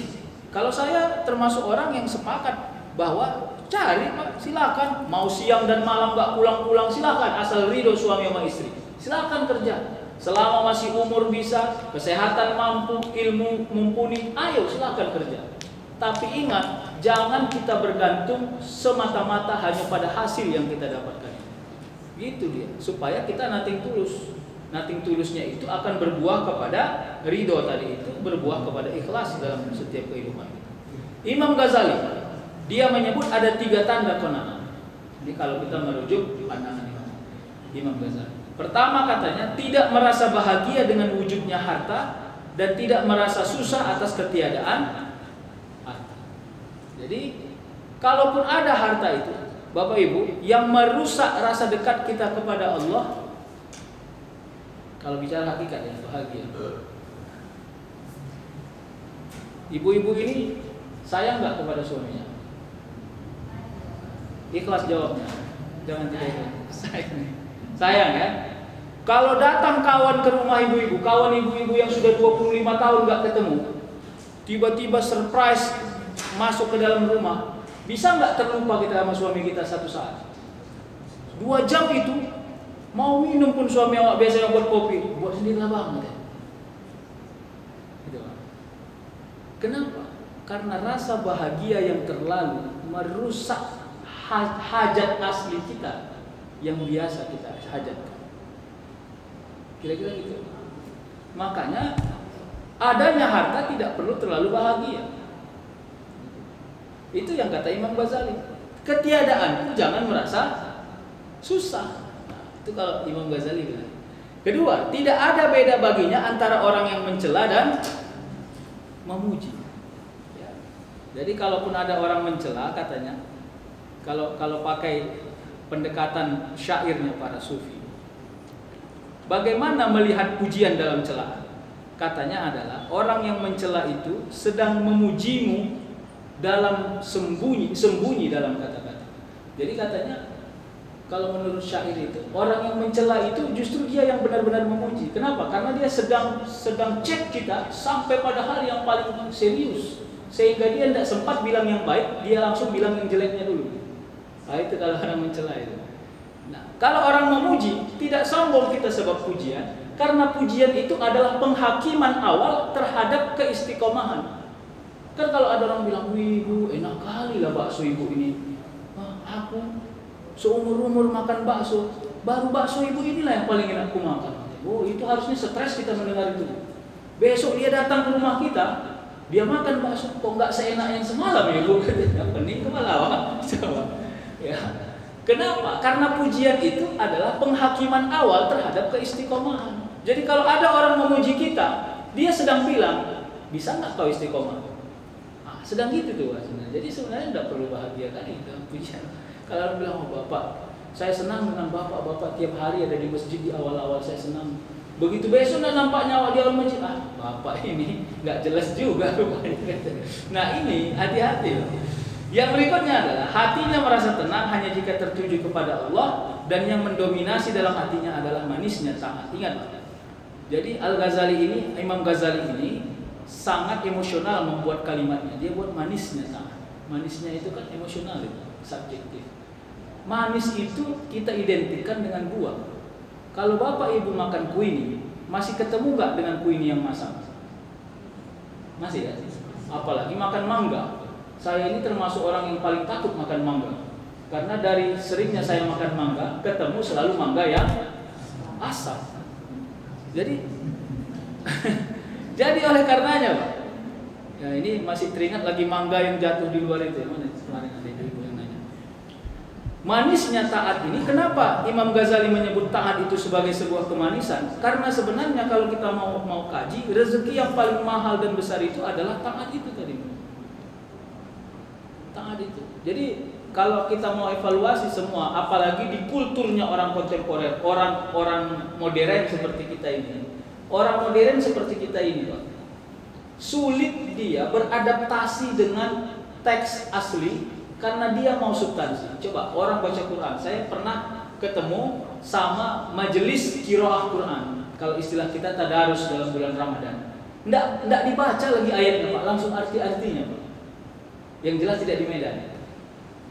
Kalau saya termasuk orang yang sepakat bahwa cari Pak, silakan, mau siang dan malam gak pulang-pulang silakan, asal ridho suami sama istri. Silakan kerja. Selama masih umur bisa, kesehatan mampu, ilmu mumpuni, ayo silakan kerja. Tapi ingat, jangan kita bergantung semata-mata hanya pada hasil yang kita dapatkan. Gitu dia, supaya kita nothing tulus. Nothing tulusnya itu akan berbuah kepada ridho tadi itu, berbuah kepada ikhlas dalam setiap kehidupan. Imam Ghazali, dia menyebut ada 3 tanda qanaah. Jadi kalau kita merujuk pandangan Imam Ghazali. Pertama katanya, tidak merasa bahagia dengan wujudnya harta dan tidak merasa susah atas ketiadaan harta. Jadi, kalaupun ada harta itu, Bapak Ibu, yang merusak rasa dekat kita kepada Allah, kalau bicara hakikat ya, bahagia. Ibu-ibu ini sayang nggak kepada suaminya? Ikhlas jawabnya. Jangan tidak ikhlas. Sayang ya. Kalau datang kawan ke rumah ibu-ibu, kawan ibu-ibu yang sudah 25 tahun nggak ketemu, tiba-tiba surprise masuk ke dalam rumah, bisa nggak terlupa kita sama suami kita satu saat? 2 jam itu, mau minum pun suami awak biasanya buat kopi, buat sendirilah banget ya. Gitu. Kenapa? Karena rasa bahagia yang terlalu merusak hajat asli kita yang biasa kita hajatkan. Kira-kira gitu. Makanya adanya harta tidak perlu terlalu bahagia. Itu yang kata Imam Ghazali. Ketiadaan jangan merasa susah. Nah, itu kalau Imam Ghazali bilang. Kedua, tidak ada beda baginya antara orang yang mencela dan memuji. Ya. Jadi kalaupun ada orang mencela, katanya, kalau pakai pendekatan syairnya para sufi, bagaimana melihat pujian dalam celaan? Katanya adalah orang yang mencela itu sedang memujimu dalam sembunyi dalam kata-kata. Jadi katanya kalau menurut syair itu orang yang mencela itu justru dia yang benar-benar memuji. Kenapa? Karena dia sedang cek kita sampai pada hal yang paling serius, sehingga dia tidak sempat bilang yang baik, dia langsung bilang yang jeleknya dulu. Nah, itu kalau orang mencela itu. Nah, kalau orang memuji, tidak sombong kita sebab pujian, karena pujian itu adalah penghakiman awal terhadap keistiqomahan. Kan kalau ada orang bilang, "Wih, ibu, enak kali lah bakso ibu ini." Aku seumur-umur makan bakso, baru bakso ibu inilah yang paling enak aku makan. Oh, itu harusnya stres kita mendengar itu. Besok dia datang ke rumah kita, dia makan bakso, kok nggak seenak yang semalam ya ibu? Yang pening kepala awak. Ya. Kenapa? Karena pujian itu adalah penghakiman awal terhadap keistiqomahan. Jadi kalau ada orang memuji kita, dia sedang bilang, bisa nggak kau istiqomah? Sedang gitu tuh sebenarnya. Jadi sebenarnya tidak perlu bahagia kali dalam pujian. Kalau orang bilang, "Oh Bapak, saya senang dengan Bapak tiap hari ada di masjid di awal-awal saya senang. Begitu besok nggak nampak nyawa di dalam masjid, Bapak ini nggak jelas juga." Nah ini hati-hati loh. Yang berikutnya adalah hatinya merasa tenang hanya jika tertuju kepada Allah, dan yang mendominasi dalam hatinya adalah manisnya taat. Ingat, jadi Imam Ghazali ini sangat emosional membuat kalimatnya. Dia buat manisnya taat. Manisnya itu kan emosional, itu subjektif. Manis itu kita identikkan dengan buah. Kalau bapak ibu makan kuini, masih ketemu nggak dengan kuini yang masak? Masih ya? Apalagi makan mangga. Saya ini termasuk orang yang paling takut makan mangga, karena dari seringnya saya makan mangga, ketemu selalu mangga yang asam. Jadi jadi oleh karenanya Pak, ya ini masih teringat lagi mangga yang jatuh di luar itu. Mana kemarin ada ibu yang nanya. Manisnya taat ini, kenapa Imam Ghazali menyebut taat itu sebagai sebuah kemanisan? Karena sebenarnya kalau kita mau kaji, rezeki yang paling mahal dan besar itu adalah taat itu tadi. Taat itu. Jadi kalau kita mau evaluasi semua, apalagi di kulturnya orang kontemporer, orang modern seperti kita ini, orang modern seperti kita ini, Pak, sulit dia beradaptasi dengan teks asli karena dia mau substansi. Coba orang baca Quran, saya pernah ketemu sama majelis qiraah Quran. Kalau istilah kita tadarus dalam bulan Ramadan, nggak dibaca lagi ayatnya Pak, langsung arti-artinya Pak. Yang jelas tidak di Medan,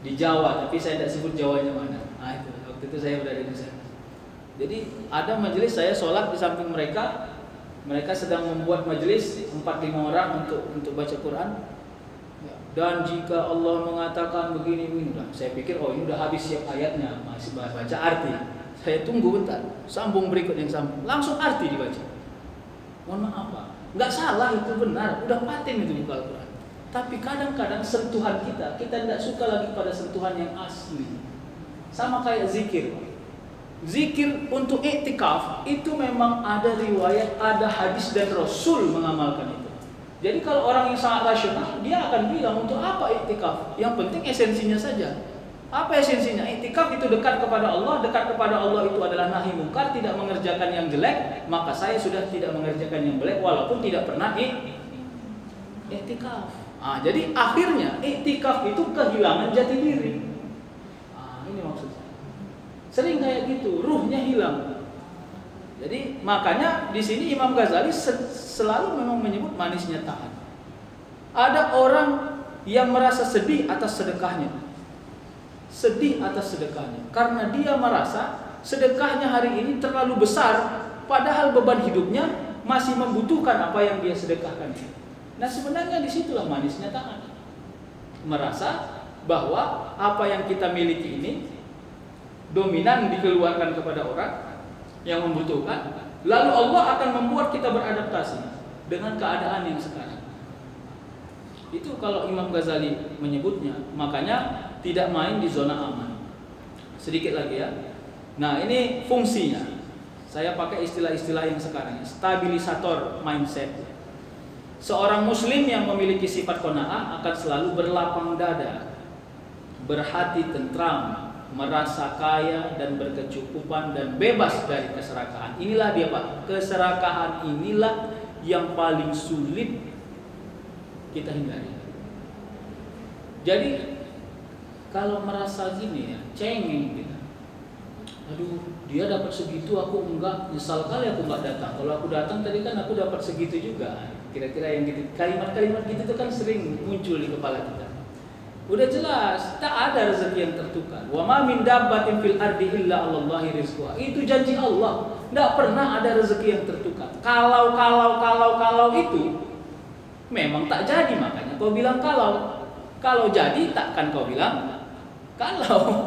di Jawa, tapi saya tidak sebut Jawanya mana. Nah itu, waktu itu saya berada di sana. Jadi ada majelis, saya sholat di samping mereka. Mereka sedang membuat majelis 4-5 orang untuk baca Quran. Dan jika Allah mengatakan begini, saya pikir ini udah habis siap ayatnya, masih baca arti. Saya tunggu bentar, sambung berikut yang sambung, langsung arti dibaca. Mohon maaf Pak, nggak salah, itu benar, udah paten itu buka Al-Quran. Tapi kadang-kadang sentuhan kita tidak suka lagi pada sentuhan yang asli. Sama kayak zikir. Zikir untuk iktikaf itu memang ada riwayat, ada hadis dan Rasul mengamalkan itu. Jadi kalau orang yang sangat rasional, dia akan bilang untuk apa iktikaf? Yang penting esensinya saja. Apa esensinya? Iktikaf itu dekat kepada Allah. Dekat kepada Allah itu adalah nahi mungkar, tidak mengerjakan yang jelek. Maka saya sudah tidak mengerjakan yang jelek walaupun tidak pernah I'tikaf. Jadi akhirnya i'tikaf itu kehilangan jati diri. Ini maksud saya. Sering kayak gitu, ruhnya hilang. Jadi makanya di sini Imam Ghazali selalu memang menyebut manisnya taat. Ada orang yang merasa sedih atas sedekahnya. Sedih atas sedekahnya karena dia merasa sedekahnya hari ini terlalu besar, padahal beban hidupnya masih membutuhkan apa yang dia sedekahkan. Nah, sebenarnya disitulah manisnya taat. Merasa bahwa apa yang kita miliki ini dominan dikeluarkan kepada orang yang membutuhkan, lalu Allah akan membuat kita beradaptasi dengan keadaan yang sekarang. Itu kalau Imam Ghazali menyebutnya, makanya tidak main di zona aman. Sedikit lagi ya. Nah, ini fungsinya. Saya pakai istilah-istilah yang sekarang, stabilisator mindset. Seorang muslim yang memiliki sifat qanaah akan selalu berlapang dada, berhati tentram, merasa kaya dan berkecukupan dan bebas dari keserakahan. Inilah dia, Pak. Keserakahan inilah yang paling sulit kita hindari. Jadi kalau merasa gini ya, cengeng gitu. Aduh, dia dapat segitu, aku enggak, nyesal kali aku enggak datang. Kalau aku datang tadi kan aku dapat segitu juga. Kira-kira yang gitu, kalimat-kalimat gitu tuh kan sering muncul di kepala kita. Udah jelas, tak ada rezeki yang tertukar. Wa ma min dabbatin fil ardi illa 'alallahi rizquha. Itu janji Allah. Enggak pernah ada rezeki yang tertukar. Kalau itu memang tak jadi, makanya kau bilang kalau. Kalau jadi takkan kau bilang kalau.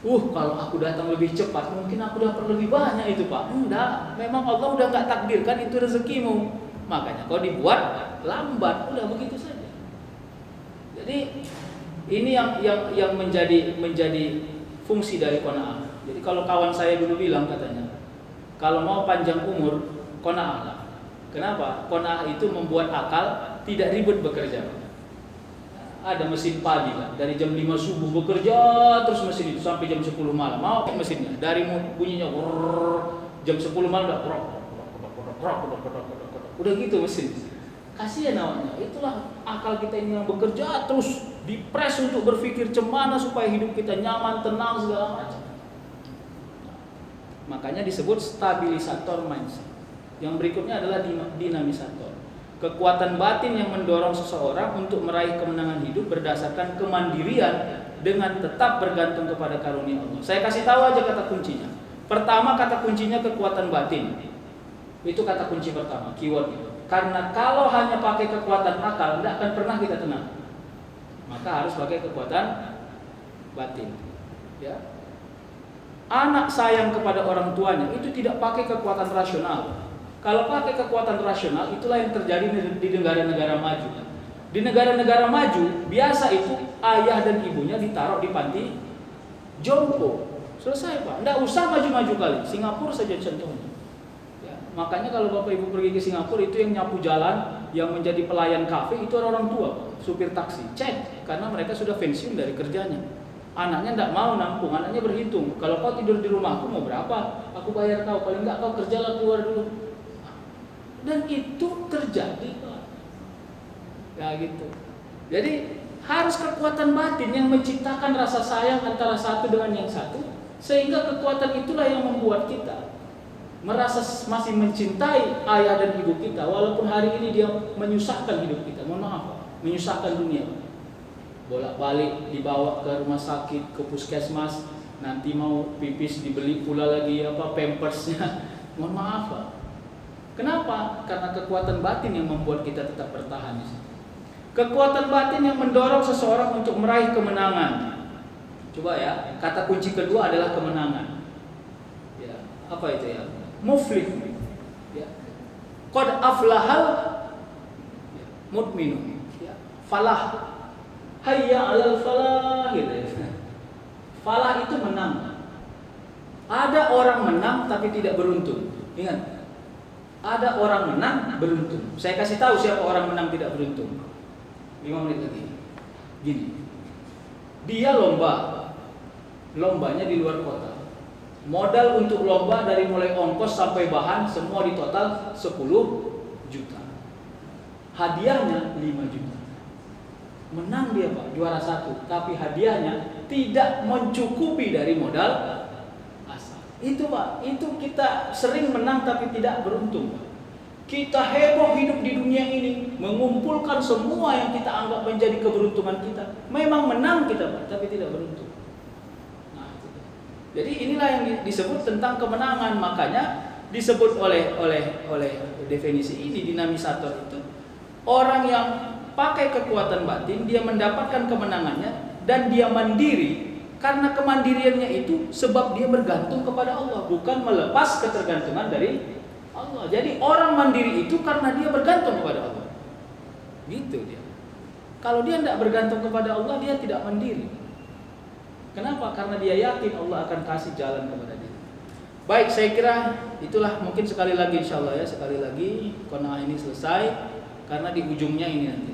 Kalau aku datang lebih cepat, mungkin aku dapat lebih banyak itu, Pak. Enggak, memang Allah udah enggak takdirkan itu rezekimu. Makanya kau dibuat lambat, udah begitu saja. Jadi ini yang menjadi fungsi dari qanaah. Jadi kalau kawan saya dulu bilang katanya, kalau mau panjang umur, qanaah lah. Kenapa? Qanaah itu membuat akal tidak ribet bekerja. Ada mesin padi lah, dari jam 5 subuh bekerja terus mesin itu sampai jam 10 malam. Mau mesinnya dari bunyinya jam 10 malam udah gitu mesin. Kasihan awaknya. Itulah akal kita ini yang bekerja terus dipres untuk berpikir cemana supaya hidup kita nyaman, tenang segala macam. Makanya disebut stabilisator mindset. Yang berikutnya adalah dinamisator. Kekuatan batin yang mendorong seseorang untuk meraih kemenangan hidup berdasarkan kemandirian dengan tetap bergantung kepada karunia Allah. Saya kasih tahu aja kata kuncinya. Pertama, kata kuncinya kekuatan batin. Itu kata kunci pertama, keyword itu. Karena kalau hanya pakai kekuatan akal, tidak akan pernah kita tenang. Maka harus pakai kekuatan batin. Ya. Anak sayang kepada orang tuanya itu tidak pakai kekuatan rasional. Kalau pakai kekuatan rasional, itulah yang terjadi di negara-negara maju. Di negara-negara maju, biasa itu ayah dan ibunya ditaruh di panti jompo. Selesai, Pak. Nggak usah maju-maju kali. Singapura saja contohnya. Ya, makanya kalau Bapak Ibu pergi ke Singapura, itu yang nyapu jalan, yang menjadi pelayan kafe, itu orang tua, Pak. Supir taksi. Cek, karena mereka sudah pensiun dari kerjanya. Anaknya nggak mau nampung, anaknya berhitung. Kalau kau tidur di rumahku mau berapa? Aku bayar kau. Paling nggak kau kerjalah keluar dulu. Dan itu terjadi, Pak. Ya gitu. Jadi harus kekuatan batin yang menciptakan rasa sayang antara satu dengan yang satu, sehingga kekuatan itulah yang membuat kita merasa masih mencintai ayah dan ibu kita, walaupun hari ini dia menyusahkan hidup kita. Mohon maaf, Pak. Menyusahkan dunia. Bolak-balik dibawa ke rumah sakit, ke puskesmas, nanti mau pipis dibeli pula lagi pampersnya. Mohon maaf, Pak. Kenapa? Karena kekuatan batin yang membuat kita tetap bertahan di situ. Kekuatan batin yang mendorong seseorang untuk meraih kemenangan. Coba ya, kata kunci kedua adalah kemenangan. Ya, apa itu ya? Muflih. Ya. Qad aflahal mu'minun. Ya. Falah. Hayya 'alal falah gitu ya. Falah itu menang. Ada orang menang tapi tidak beruntung. Ingat. Ada orang menang beruntung. Saya kasih tahu siapa orang menang tidak beruntung. 5 menit lagi. Gini. Dia lombanya di luar kota. Modal untuk lomba dari mulai ongkos sampai bahan semua di total 10 juta. hadiahnya 5 juta. Menang dia Pak, juara 1, tapi hadiahnya tidak mencukupi dari modal asal. Itu Pak, itu kita sering menang tapi tidak beruntung Pak. Kita heboh hidup di dunia ini, mengumpulkan semua yang kita anggap menjadi keberuntungan kita. Memang menang kita Pak, tapi tidak beruntung. Nah, itu. Jadi inilah yang disebut tentang kemenangan. Makanya disebut oleh definisi ini, dinamisator itu orang yang pakai kekuatan batin, dia mendapatkan kemenangannya dan dia mandiri. Karena kemandiriannya itu sebab dia bergantung kepada Allah, bukan melepas ketergantungan dari Allah. Jadi orang mandiri itu karena dia bergantung kepada Allah. Gitu dia. Kalau dia tidak bergantung kepada Allah, dia tidak mandiri. Kenapa? Karena dia yakin Allah akan kasih jalan kepada dia. Baik, saya kira itulah, mungkin sekali lagi insyaallah ya, sekali lagi qanaah ini selesai. Karena di ujungnya ini nanti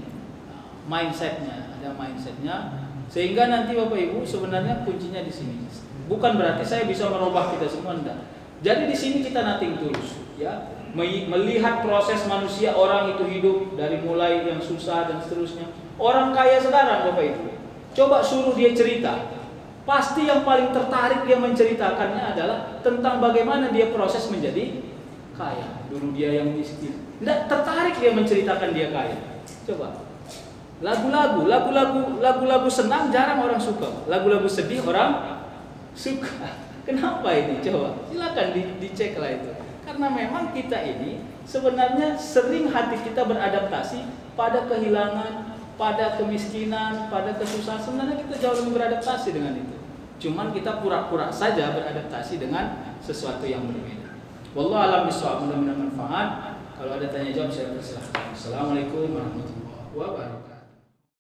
mindsetnya, ada mindsetnya, sehingga nanti Bapak Ibu sebenarnya kuncinya di sini. Bukan berarti saya bisa merubah kita semua, enggak. Jadi di sini kita nating tulus, ya, melihat proses manusia orang itu hidup dari mulai yang susah dan seterusnya. Orang kaya sekarang Bapak Ibu, coba suruh dia cerita, pasti yang paling tertarik dia menceritakannya adalah tentang bagaimana dia proses menjadi kaya. Dulu dia yang miskin, tidak tertarik dia menceritakan dia kaya. Coba lagu-lagu senang jarang orang suka, lagu-lagu sedih orang suka. Kenapa ini? Coba silakan dicek lah itu. Karena memang kita ini sebenarnya sering hati kita beradaptasi pada kehilangan, pada kemiskinan, pada kesusahan. Sebenarnya kita jauh lebih beradaptasi dengan itu. Cuman kita pura-pura saja beradaptasi dengan sesuatu yang berbeda. Wallahu a'lam bishawab, mudah-mudahan manfaat. Kalau ada tanya jawab saya persilahkan. Assalamualaikum warahmatullahi wabarakatuh.